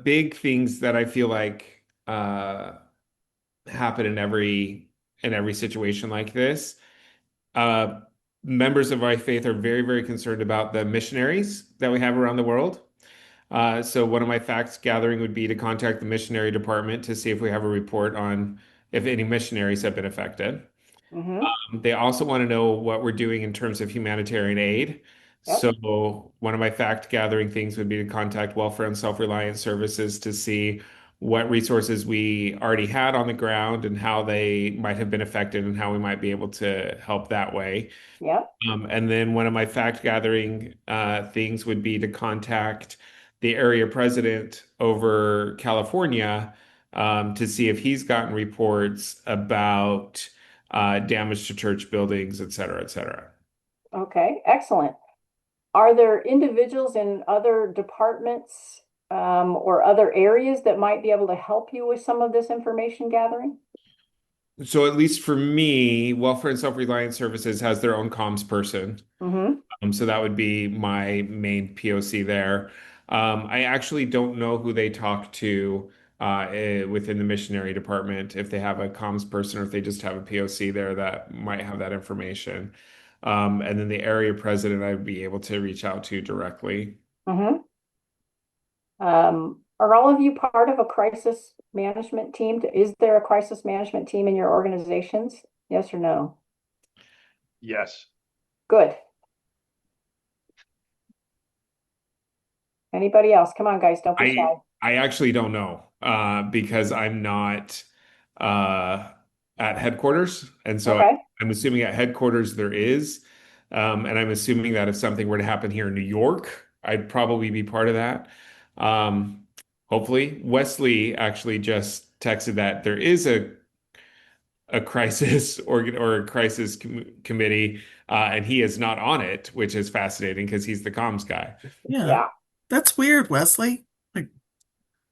[SPEAKER 2] big things that I feel like happen in every situation like this, members of my faith are very, very concerned about the missionaries that we have around the world. So one of my facts gathering would be to contact the missionary department to see if we have a report on if any missionaries have been affected. They also want to know what we're doing in terms of humanitarian aid.
[SPEAKER 1] Yep.
[SPEAKER 2] So one of my fact gathering things would be to contact Welfare and Self-Reliance Services to see what resources we already had on the ground and how they might have been affected and how we might be able to help that way.
[SPEAKER 1] Yep.
[SPEAKER 2] And then one of my fact gathering things would be to contact the area president over California to see if he's gotten reports about damage to church buildings, et cetera, et cetera.
[SPEAKER 1] Okay, excellent. Are there individuals in other departments or other areas that might be able to help you with some of this information gathering?
[SPEAKER 2] So at least for me, Welfare and Self-Reliance Services has their own comms person. So that would be my main POC there. I actually don't know who they talk to within the missionary department, if they have a comms person or if they just have a POC there that might have that information. And then the area president, I'd be able to reach out to directly.
[SPEAKER 1] Are all of you part of a crisis management team? Is there a crisis management team in your organizations? Yes or no?
[SPEAKER 4] Yes.
[SPEAKER 1] Good. Anybody else? Come on, guys, don't be shy.
[SPEAKER 2] I actually don't know because I'm not at headquarters. And so
[SPEAKER 1] Okay.
[SPEAKER 2] I'm assuming at headquarters there is. And I'm assuming that if something were to happen here in New York, I'd probably be part of that. Hopefully. Wesley actually just texted that there is a crisis or a crisis committee, and he is not on it, which is fascinating because he's the comms guy.
[SPEAKER 1] Yeah.
[SPEAKER 3] That's weird, Wesley.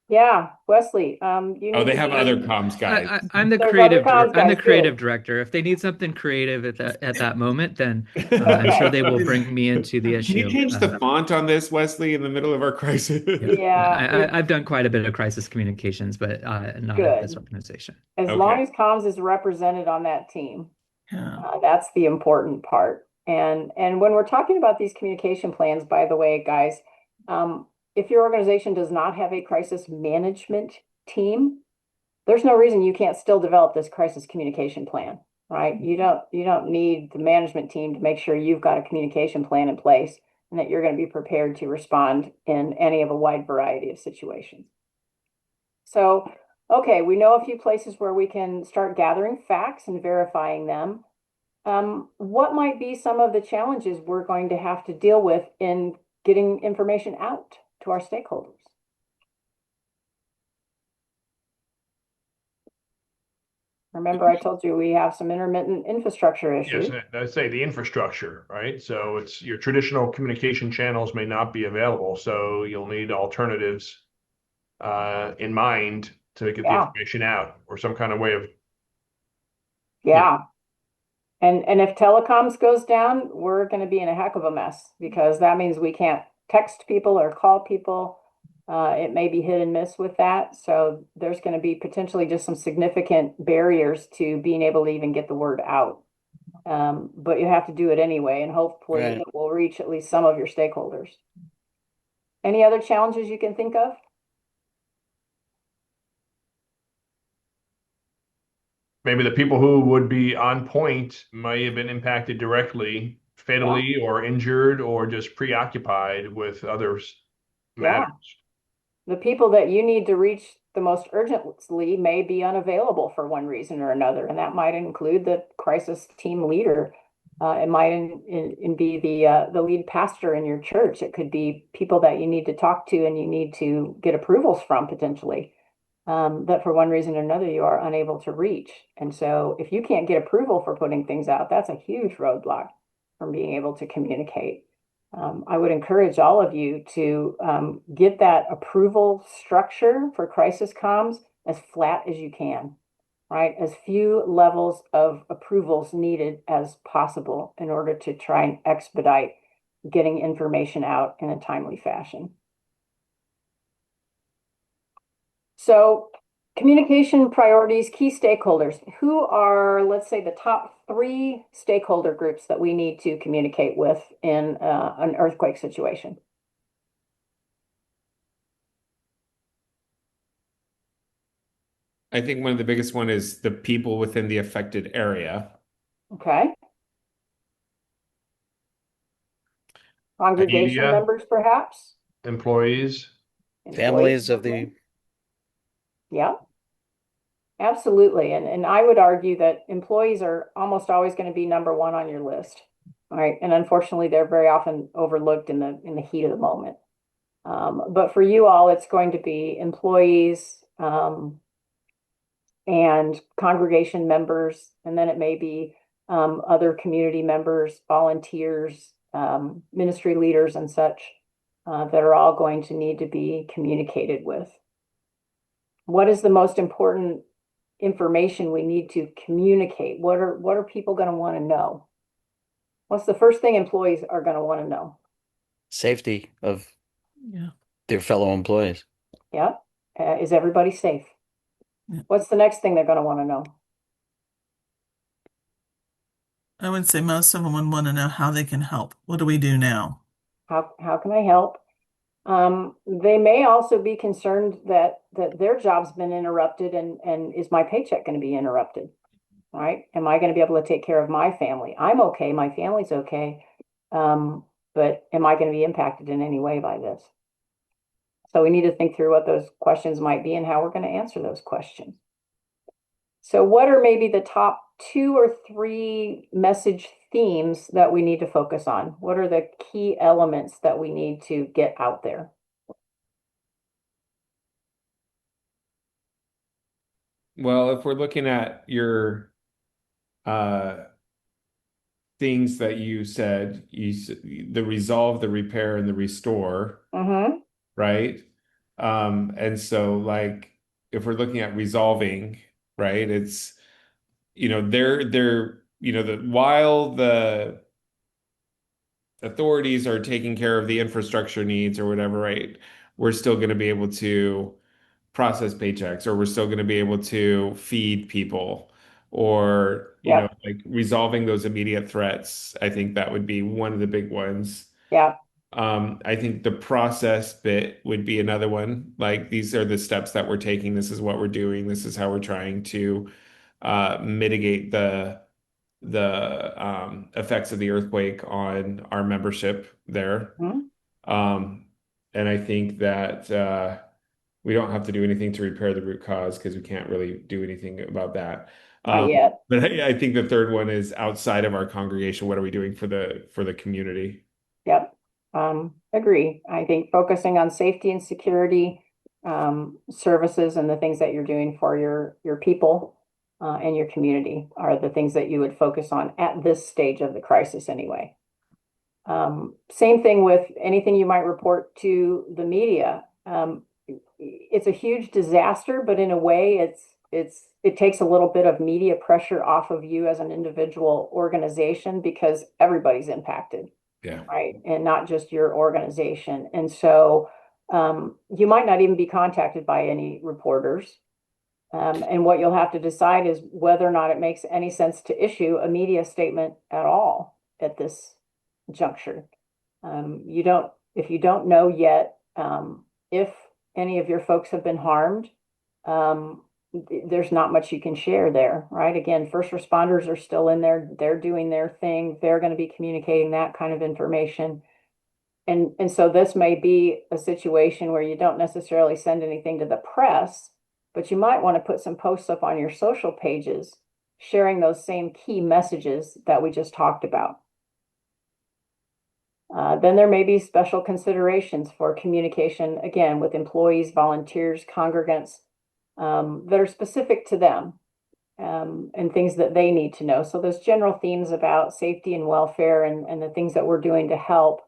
[SPEAKER 1] Yeah, Wesley, you
[SPEAKER 2] Oh,
[SPEAKER 1] need
[SPEAKER 2] they
[SPEAKER 1] to
[SPEAKER 2] have
[SPEAKER 1] be-
[SPEAKER 2] other comms guys.
[SPEAKER 5] I'm the
[SPEAKER 1] There's
[SPEAKER 5] creative
[SPEAKER 1] other comms
[SPEAKER 5] I'm the
[SPEAKER 1] guys,
[SPEAKER 5] creative
[SPEAKER 1] too.
[SPEAKER 5] director. If they need something creative at that moment, then I'm sure they will bring me into the
[SPEAKER 2] Can you
[SPEAKER 5] issue.
[SPEAKER 2] change the font on this, Wesley, in the middle of our crisis?
[SPEAKER 1] Yeah,
[SPEAKER 5] I've done quite a bit of crisis communications, but not at this organization.
[SPEAKER 1] as
[SPEAKER 2] Okay.
[SPEAKER 1] long as comms is represented on that team,
[SPEAKER 3] Yeah.
[SPEAKER 1] that's the important part. And when we're talking about these communication plans, by the way, guys, if your organization does not have a crisis management team, there's no reason you can't still develop this crisis communication plan. right? You don't need the management team to make sure you've got a communication plan in place and that you're going to be prepared to respond in any of a wide variety of situations. So, okay, we know a few places where we can start gathering facts and verifying them. What might be some of the challenges we're going to have to deal with in getting information out to our stakeholders? Remember, I told you we have some intermittent infrastructure issues.
[SPEAKER 4] Yes, I say the infrastructure, right? So it's your traditional communication channels may not be available, so you'll need alternatives in mind to get the
[SPEAKER 1] Yeah,
[SPEAKER 4] information out or some kind of way of,
[SPEAKER 1] yeah. And if telecoms goes down, we're going to be in a heck of a mess because that means we can't text people or call people. It may be hit and miss with that. So there's going to be potentially just some significant barriers to being able to even get the word out. But you have to do it anyway, and hopefully
[SPEAKER 6] Right.
[SPEAKER 1] it will reach at least some of your stakeholders. Any other challenges you can think of?
[SPEAKER 4] maybe the people who would be on point may have been impacted directly, fatally, or injured, or just preoccupied with others'
[SPEAKER 1] Yeah.
[SPEAKER 4] matters.
[SPEAKER 1] The people that you need to reach the most urgently may be unavailable for one reason or another, and that might include the crisis team leader. It might be the lead pastor in your church. It could be people that you need to talk to and you need to get approvals from potentially, that for one reason or another you are unable to reach. And so if you can't get approval for putting things out, that's a huge roadblock from being able to communicate. I would encourage all of you to get that approval structure for crisis comms as flat as you can, right? As few levels of approvals needed as possible in order to try and expedite getting information out in a timely fashion. So communication priorities, key stakeholders. Who are, let's say, the top 3 stakeholder groups that we need to communicate with in an earthquake situation?
[SPEAKER 2] I think one of the biggest one is the people within the affected area.
[SPEAKER 1] Okay. Congregation
[SPEAKER 4] Media,
[SPEAKER 1] members, perhaps?
[SPEAKER 4] employees.
[SPEAKER 6] Families of
[SPEAKER 1] Employees.
[SPEAKER 6] the,
[SPEAKER 1] Yeah, absolutely. And I would argue that employees are almost always going to be number 1 on your list. All right. And unfortunately, they're very often overlooked in the heat of the moment. But for you all, it's going to be employees and congregation members, and then it may be other community members, volunteers, ministry leaders, and such that are all going to need to be communicated with. What is the most important information we need to communicate? What are people going to want to know? What's the first thing employees are going to want to know?
[SPEAKER 6] safety of
[SPEAKER 3] Yeah.
[SPEAKER 6] their fellow employees.
[SPEAKER 1] Yeah. Is everybody safe?
[SPEAKER 3] Yeah.
[SPEAKER 1] What's the next thing they're going to want to know?
[SPEAKER 3] I would say most of them would want to know how they can help. What do we do now?
[SPEAKER 1] How can I help? They may also be concerned that their job's been interrupted and is my paycheck going to be interrupted? Right? Am I going to be able to take care of my family? I'm okay, my family's okay. But am I going to be impacted in any way by this? So we need to think through what those questions might be and how we're going to answer those questions. So what are maybe the top 2 or 3 message themes that we need to focus on? What are the key elements that we need to get out there?
[SPEAKER 2] Well, if we're looking at your things that you said, the resolve, the repair, and the restore,
[SPEAKER 1] Mm-hmm.
[SPEAKER 2] right? And so like if we're looking at resolving, right, it's they're while the authorities are taking care of the infrastructure needs or whatever, right, we're still going to be able to process paychecks, or we're still going to be able to feed people, or
[SPEAKER 1] Yeah.
[SPEAKER 2] like resolving those immediate threats. I think that would be one of the big ones.
[SPEAKER 1] Yeah.
[SPEAKER 2] I think the process bit would be another one. Like these are the steps that we're taking. This is what we're doing. This is how we're trying to mitigate the effects of the earthquake on our membership there.
[SPEAKER 1] Mhm.
[SPEAKER 2] And I think that we don't have to do anything to repair the root cause because we can't really do anything about that.
[SPEAKER 1] Not yet.
[SPEAKER 2] But I think the third one is outside of our congregation. What are we doing for the community?
[SPEAKER 1] Yep. Agree. I think focusing on safety and security, services and the things that you're doing for your people, and your community are the things that you would focus on at this stage of the crisis anyway. Same thing with anything you might report to the media. It's a huge disaster, but in a way it takes a little bit of media pressure off of you as an individual organization because everybody's impacted.
[SPEAKER 2] Yeah.
[SPEAKER 1] Right. And not just your organization. And so you might not even be contacted by any reporters. And what you'll have to decide is whether or not it makes any sense to issue a media statement at all at this juncture. If you don't know yet, if any of your folks have been harmed, there's not much you can share there, right? Again, first responders are still in there. They're doing their thing. They're going to be communicating that kind of information. And so this may be a situation where you don't necessarily send anything to the press, but you might want to put some posts up on your social pages, sharing those same key messages that we just talked about. Then there may be special considerations for communication, again, with employees, volunteers, congregants, that are specific to them, and things that they need to know. So there's general themes about safety and welfare and the things that we're doing to help.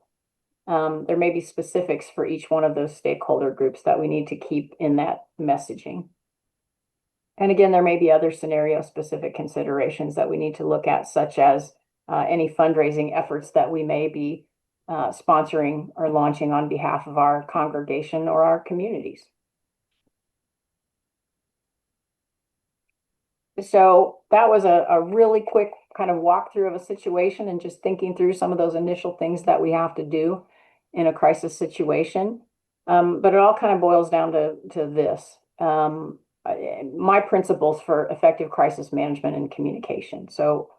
[SPEAKER 1] There may be specifics for each one of those stakeholder groups that we need to keep in that messaging. And again, there may be other scenario specific considerations that we need to look at, such as any fundraising efforts that we may be sponsoring or launching on behalf of our congregation or our communities. So that was a really quick kind of walkthrough of a situation and just thinking through some of those initial things that we have to do in a crisis situation. But it all kind of boils down to this. My principles for effective crisis management and communication. So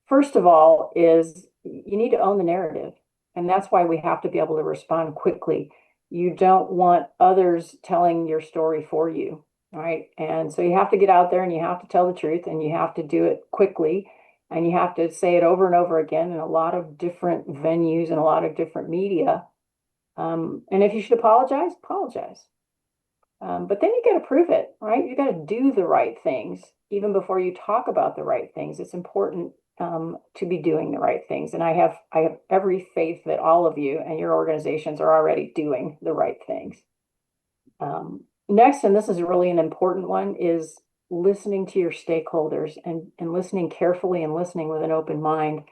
[SPEAKER 1] first of all is you need to own the narrative. And that's why we have to be able to respond quickly. You don't want others telling your story for you. Right. And so you have to get out there and you have to tell the truth and you have to do it quickly and you have to say it over and over again in a lot of different venues and a lot of different media. And if you should apologize, apologize. But then you got to prove it, right? You got to do the right things even before you talk about the right things. It's important to be doing the right things. And I have every faith that all of you and your organizations are already doing the right things. Next, and this is really an important one, is listening to your stakeholders and listening carefully and listening with an open mind.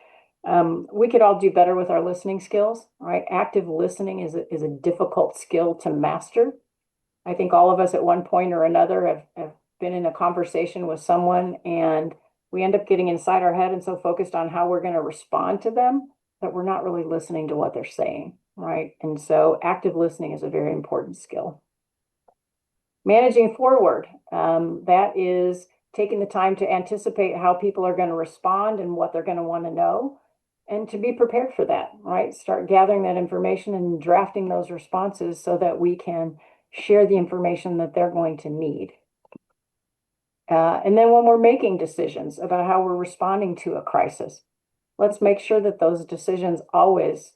[SPEAKER 1] We could all do better with our listening skills, right? Active listening is a difficult skill to master. I think all of us at one point or another have been in a conversation with someone and we end up getting inside our head and so focused on how we're going to respond to them that we're not really listening to what they're saying, right? And so active listening is a very important skill. Managing forward, that is taking the time to anticipate how people are going to respond and what they're going to want to know and to be prepared for that, right? Start gathering that information and drafting those responses so that we can share the information that they're going to need. And then when we're making decisions about how we're responding to a crisis, let's make sure that those decisions always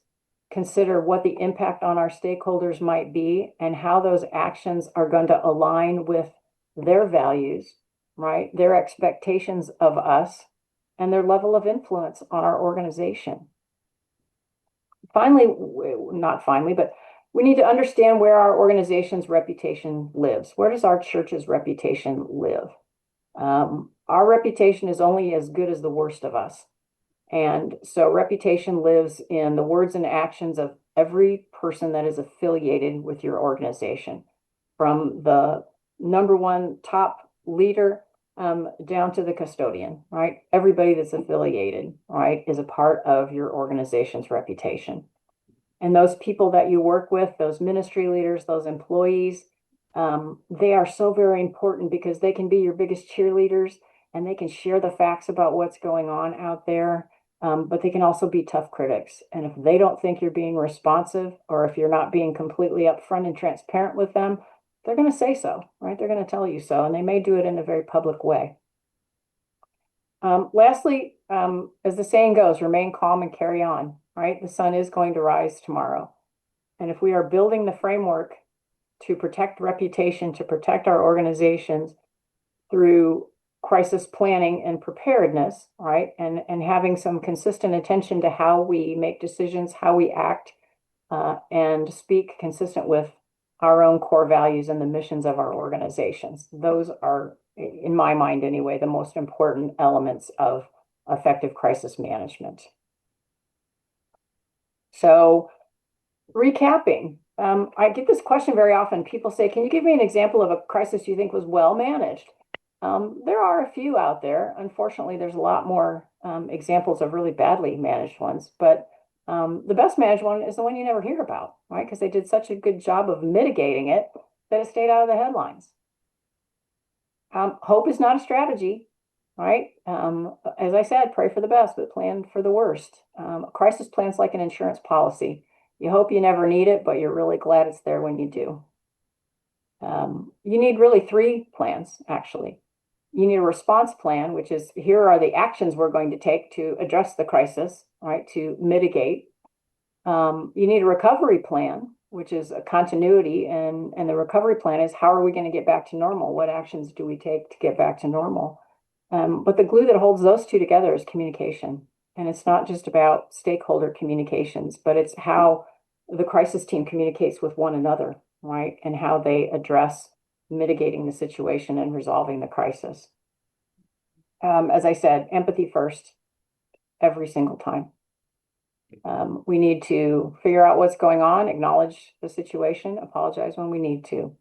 [SPEAKER 1] consider what the impact on our stakeholders might be and how those actions are going to align with their values, right? Their expectations of us and their level of influence on our organization. Finally, not finally, but we need to understand where our organization's reputation lives. Where does our church's reputation live? Our reputation is only as good as the worst of us. And so reputation lives in the words and actions of every person that is affiliated with your organization, from the number one top leader down to the custodian, right? Everybody that's affiliated, right, is a part of your organization's reputation. And those people that you work with, those ministry leaders, those employees, they are so very important because they can be your biggest cheerleaders and they can share the facts about what's going on out there. But they can also be tough critics. And if they don't think you're being responsive, or if you're not being completely upfront and transparent with them, they're going to say so, right? They're going to tell you so, and they may do it in a very public way. Lastly, as the saying goes, remain calm and carry on, right? The sun is going to rise tomorrow. And if we are building the framework to protect reputation, to protect our organizations through crisis planning and preparedness, right? And having some consistent attention to how we make decisions, how we act, and speak consistent with our own core values and the missions of our organizations. Those are, in my mind anyway, the most important elements of effective crisis management. So, recapping, I get this question very often. People say, can you give me an example of a crisis you think was well managed? There are a few out there. Unfortunately, there's a lot more examples of really badly managed ones, but the best managed one is the one you never hear about, right? Because they did such a good job of mitigating it that it stayed out of the headlines. Hope is not a strategy, right? As I said, pray for the best, but plan for the worst. A crisis plan's like an insurance policy. You hope you never need it, but you're really glad it's there when you do. You need really 3 plans, actually. You need a response plan, which is here are the actions we're going to take to address the crisis, right, to mitigate. You need a recovery plan, which is a continuity, and the recovery plan is how are we going to get back to normal? What actions do we take to get back to normal? But the glue that holds those two together is communication. And it's not just about stakeholder communications, but it's how the crisis team communicates with one another, right? And how they address mitigating the situation and resolving the crisis. As I said, empathy first, every single time. We need to figure out what's going on, acknowledge the situation, apologize when we need to.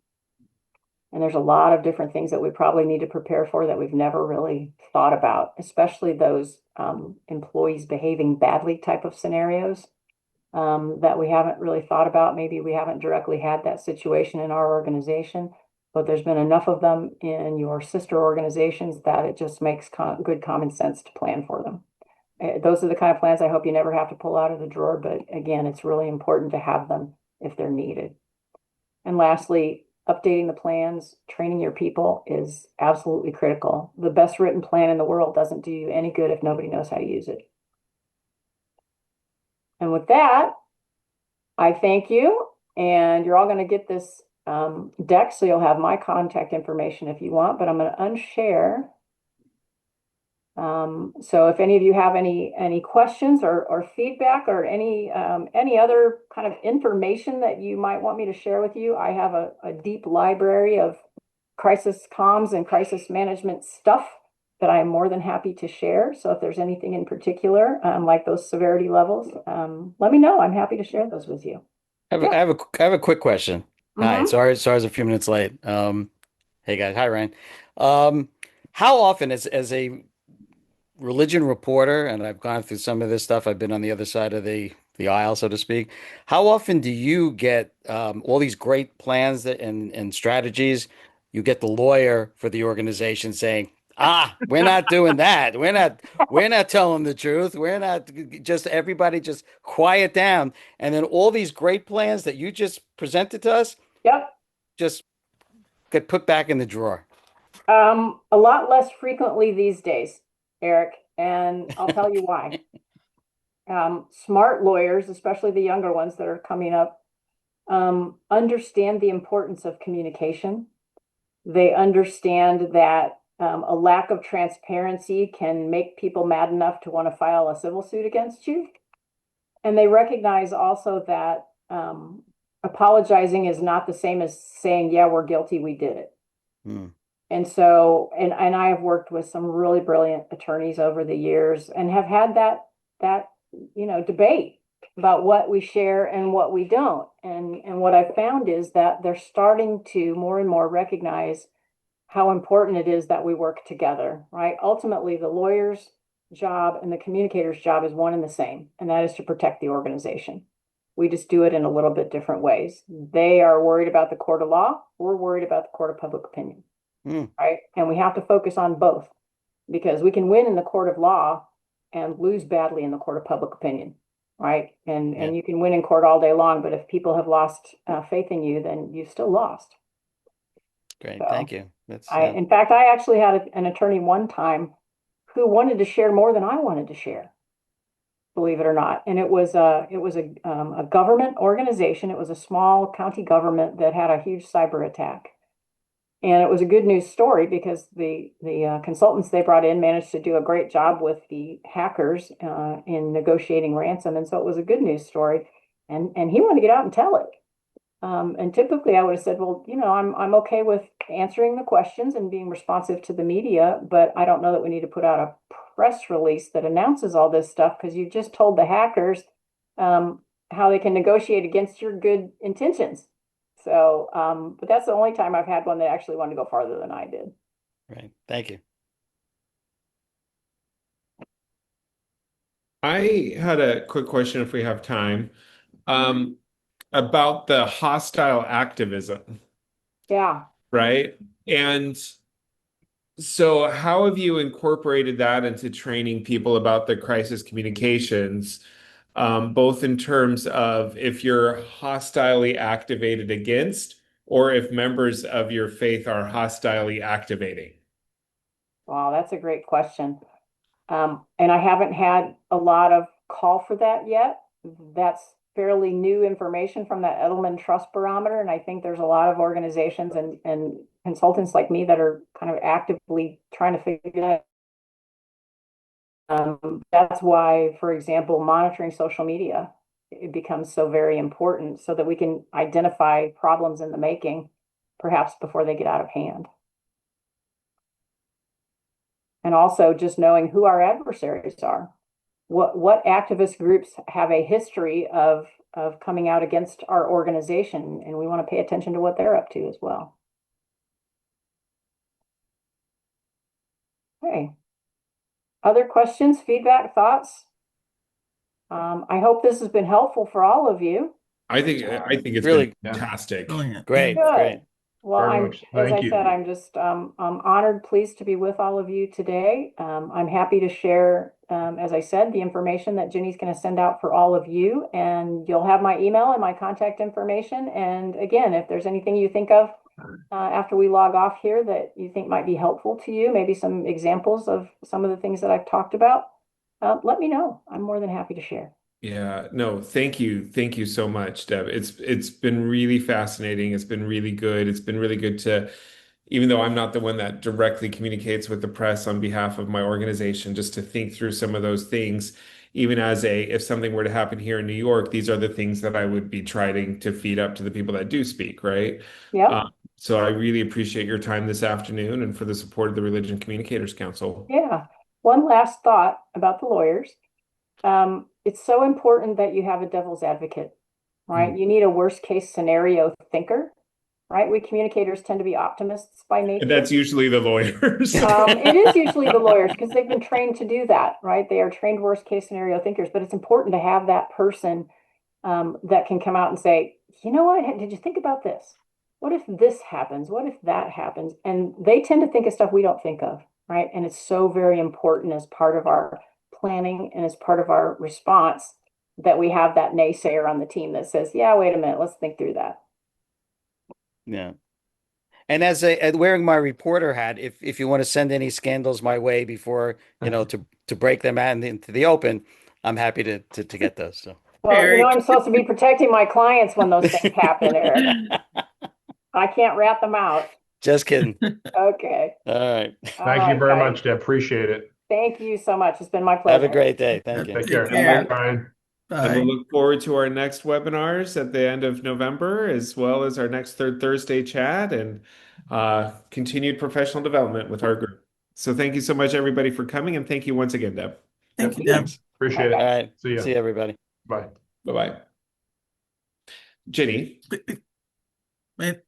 [SPEAKER 1] And there's a lot of different things that we probably need to prepare for that we've never really thought about, especially those employees behaving badly type of scenarios that we haven't really thought about. Maybe we haven't directly had that situation in our organization, but there's been enough of them in your sister organizations that it just makes good common sense to plan for them. Those are the kind of plans I hope you never have to pull out of the drawer, but again, it's really important to have them if they're needed. And lastly, updating the plans, training your people is absolutely critical. The best written plan in the world doesn't do you any good if nobody knows how to use it. And with that, I thank you, and you're all going to get this deck, so you'll have my contact information if you want, but I'm going to unshare. So if any of you have any questions or feedback or any other kind of information that you might want me to share with you, I have a deep library of crisis comms and crisis management stuff that I am more than happy to share. So if there's anything in particular, like those severity levels, let me know. I'm happy to share those with you.
[SPEAKER 6] I have a quick question. Hi,
[SPEAKER 1] Mhm.
[SPEAKER 6] sorry, I was a few minutes late. Hey guys, hi Ryan. How often as a religion reporter, and I've gone through some of this stuff, I've been on the other side of the aisle, so to speak. How often do you get all these great plans that and strategies? You get the lawyer for the organization saying, we're not doing that. We're not telling the truth. We're not just everybody just quiet down. And then all these great plans that you just presented to us
[SPEAKER 1] Yep.
[SPEAKER 6] just get put back in the drawer.
[SPEAKER 1] A lot less frequently these days, Eric, and I'll tell you why. Smart lawyers, especially the younger ones that are coming up, understand the importance of communication. They understand that a lack of transparency can make people mad enough to want to file a civil suit against you. And they recognize also that apologizing is not the same as saying, yeah, we're guilty, we did it. And so, and I have worked with some really brilliant attorneys over the years and have had that debate about what we share and what we don't. And what I've found is that they're starting to more and more recognize how important it is that we work together, right? Ultimately, the lawyer's job and the communicator's job is one and the same, and that is to protect the organization. We just do it in a little bit different ways. They are worried about the court of law. We're worried about the court of public opinion. Right? And we have to focus on both. because we can win in the court of law and lose badly in the court of public opinion, right? And you can win in court all day long, but if people have lost faith in you, then you've still lost.
[SPEAKER 6] Great.
[SPEAKER 1] So,
[SPEAKER 6] Thank you. That's
[SPEAKER 1] in fact, I actually had an attorney one time who wanted to share more than I wanted to share, believe it or not. And it was a government organization. It was a small county government that had a huge cyber attack. And it was a good news story because the consultants they brought in managed to do a great job with the hackers in negotiating ransom. And so it was a good news story. And he wanted to get out and tell it. And typically I would have said, well, I'm okay with answering the questions and being responsive to the media, but I don't know that we need to put out a press release that announces all this stuff because you just told the hackers how they can negotiate against your good intentions. So, but that's the only time I've had one that actually wanted to go farther than I did.
[SPEAKER 6] right. Thank you.
[SPEAKER 2] I had a quick question if we have time, about the hostile activism,
[SPEAKER 1] Yeah.
[SPEAKER 2] right? And so how have you incorporated that into training people about the crisis communications, both in terms of if you're hostilely activated against, or if members of your faith are hostilely activating?
[SPEAKER 1] Wow, that's a great question. And I haven't had a lot of call for that yet. That's fairly new information from that Edelman Trust Barometer. And I think there's a lot of organizations and consultants like me that are kind of actively trying to figure that out. That's why, for example, monitoring social media, it becomes so very important so that we can identify problems in the making, perhaps before they get out of hand. And also just knowing who our adversaries are. What activist groups have a history of coming out against our organization, and we want to pay attention to what they're up to as well. Okay. Other questions, feedback, thoughts? I hope this has been helpful for all of you.
[SPEAKER 2] I think it's
[SPEAKER 6] Really
[SPEAKER 2] been fantastic.
[SPEAKER 3] Brilliant.
[SPEAKER 6] Great.
[SPEAKER 1] Good.
[SPEAKER 6] Great.
[SPEAKER 1] Well,
[SPEAKER 4] Very much.
[SPEAKER 1] as
[SPEAKER 4] Thank
[SPEAKER 1] I
[SPEAKER 4] you.
[SPEAKER 1] said, I'm just I'm honored, pleased to be with all of you today. I'm happy to share, as I said, the information that Jenny's going to send out for all of you, and you'll have my email and my contact information. And again, if there's anything you think of after we log off here that you think might be helpful to you, maybe some examples of some of the things that I've talked about, let me know. I'm more than happy to share.
[SPEAKER 2] Yeah, no, thank you. Thank you so much, Deb. It's been really fascinating. It's been really good. It's been really good to, even though I'm not the one that directly communicates with the press on behalf of my organization, just to think through some of those things. Even as if something were to happen here in New York, these are the things that I would be trying to feed up to the people that do speak, right?
[SPEAKER 1] Yeah.
[SPEAKER 2] So I really appreciate your time this afternoon and for the support of the Religion Communicators Council.
[SPEAKER 1] Yeah. One last thought about the lawyers. It's so important that you have a devil's advocate, right? You need a worst case scenario thinker, right? We communicators tend to be optimists by nature.
[SPEAKER 2] And that's usually the lawyers.
[SPEAKER 1] It is usually the lawyers because they've been trained to do that, right? They are trained worst case scenario thinkers, but it's important to have that person that can come out and say, you know what, did you think about this? What if this happens? What if that happens? And they tend to think of stuff we don't think of, right? And it's so very important as part of our planning and as part of our response that we have that naysayer on the team that says, yeah, wait a minute, let's think through that.
[SPEAKER 6] Yeah. And as wearing my reporter hat, if you want to send any scandals my way before, to break them out into the open, I'm happy to get those. So.
[SPEAKER 1] Well,
[SPEAKER 3] Eric.
[SPEAKER 1] I'm supposed to be protecting my clients when those things happen, Eric. I can't rat them out.
[SPEAKER 6] Just kidding.
[SPEAKER 1] Okay.
[SPEAKER 6] All right.
[SPEAKER 4] Thank you very
[SPEAKER 1] guys.
[SPEAKER 4] much, Deb. Appreciate it.
[SPEAKER 1] Thank you so much. It's been my pleasure.
[SPEAKER 6] Have a great day. Thank you.
[SPEAKER 4] Take care.
[SPEAKER 3] care.
[SPEAKER 4] Bye, Ryan.
[SPEAKER 2] And we'll
[SPEAKER 3] Bye.
[SPEAKER 2] look forward to our next webinars at the end of November, as well as our next Third Thursday chat and continued professional development with our group. So thank you so much, everybody, for coming. And thank you once again, Deb.
[SPEAKER 3] Thank you, Deb.
[SPEAKER 6] Thanks.
[SPEAKER 4] Appreciate
[SPEAKER 6] All
[SPEAKER 4] it.
[SPEAKER 6] right.
[SPEAKER 4] See ya.
[SPEAKER 6] See you, everybody.
[SPEAKER 4] Bye.
[SPEAKER 2] Bye-bye. Jenny.
[SPEAKER 3] Wait.